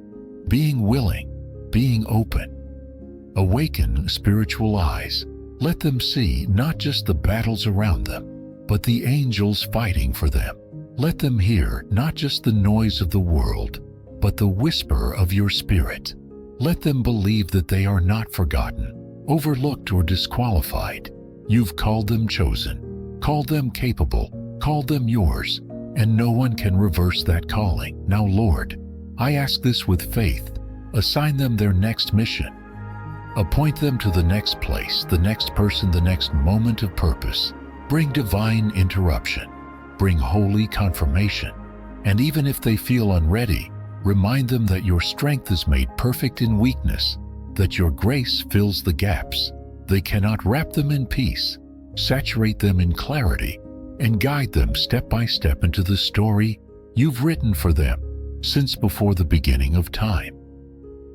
being willing, being open. Awaken spiritual eyes. Let them see not just the battles around them, but the angels fighting for them. Let them hear not just the noise of the world, but the whisper of your spirit. Let them believe that they are not forgotten, overlooked, or disqualified. You've called them chosen, called them capable, called them yours, and no one can reverse that calling. Now, Lord, I ask this with faith. Assign them their next mission. Appoint them to the next place, the next person, the next moment of purpose. Bring divine interruption. Bring holy confirmation. And even if they feel unready, remind them that your strength is made perfect in weakness, that your grace fills the gaps. They cannot wrap them in peace, saturate them in clarity, and guide them step by step into the story you've written for them since before the beginning of time.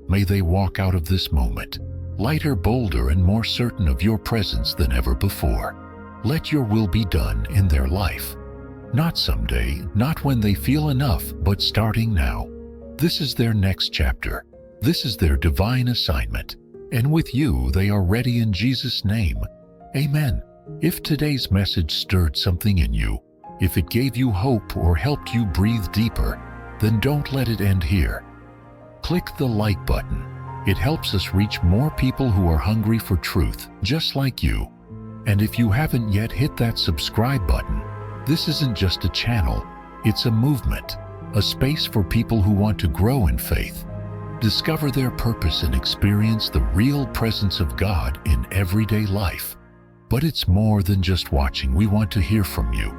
May they walk out of this moment lighter, bolder, and more certain of your presence than ever before. Let your will be done in their life. Not someday, not when they feel enough, but starting now. This is their next chapter. This is their divine assignment. And with you, they are ready in Jesus' name. Amen. If today's message stirred something in you, if it gave you hope or helped you breathe deeper, then don't let it end here. Click the like button. It helps us reach more people who are hungry for truth, just like you. And if you haven't yet hit that subscribe button, this isn't just a channel, it's a movement, a space for people who want to grow in faith, discover their purpose, and experience the real presence of God in everyday life. But it's more than just watching. We want to hear from you.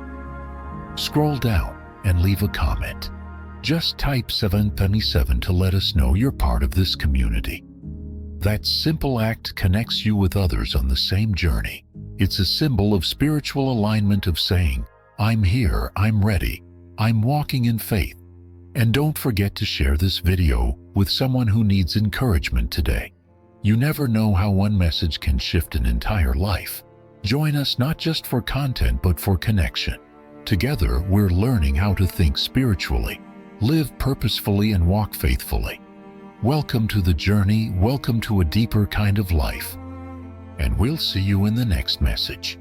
Scroll down and leave a comment. Just type 727 to let us know you're part of this community. That simple act connects you with others on the same journey. It's a symbol of spiritual alignment, of saying, I'm here, I'm ready, I'm walking in faith. And don't forget to share this video with someone who needs encouragement today. You never know how one message can shift an entire life. Join us not just for content but for connection. Together, we're learning how to think spiritually, live purposefully, and walk faithfully. Welcome to the journey, welcome to a deeper kind of life. And we'll see you in the next message.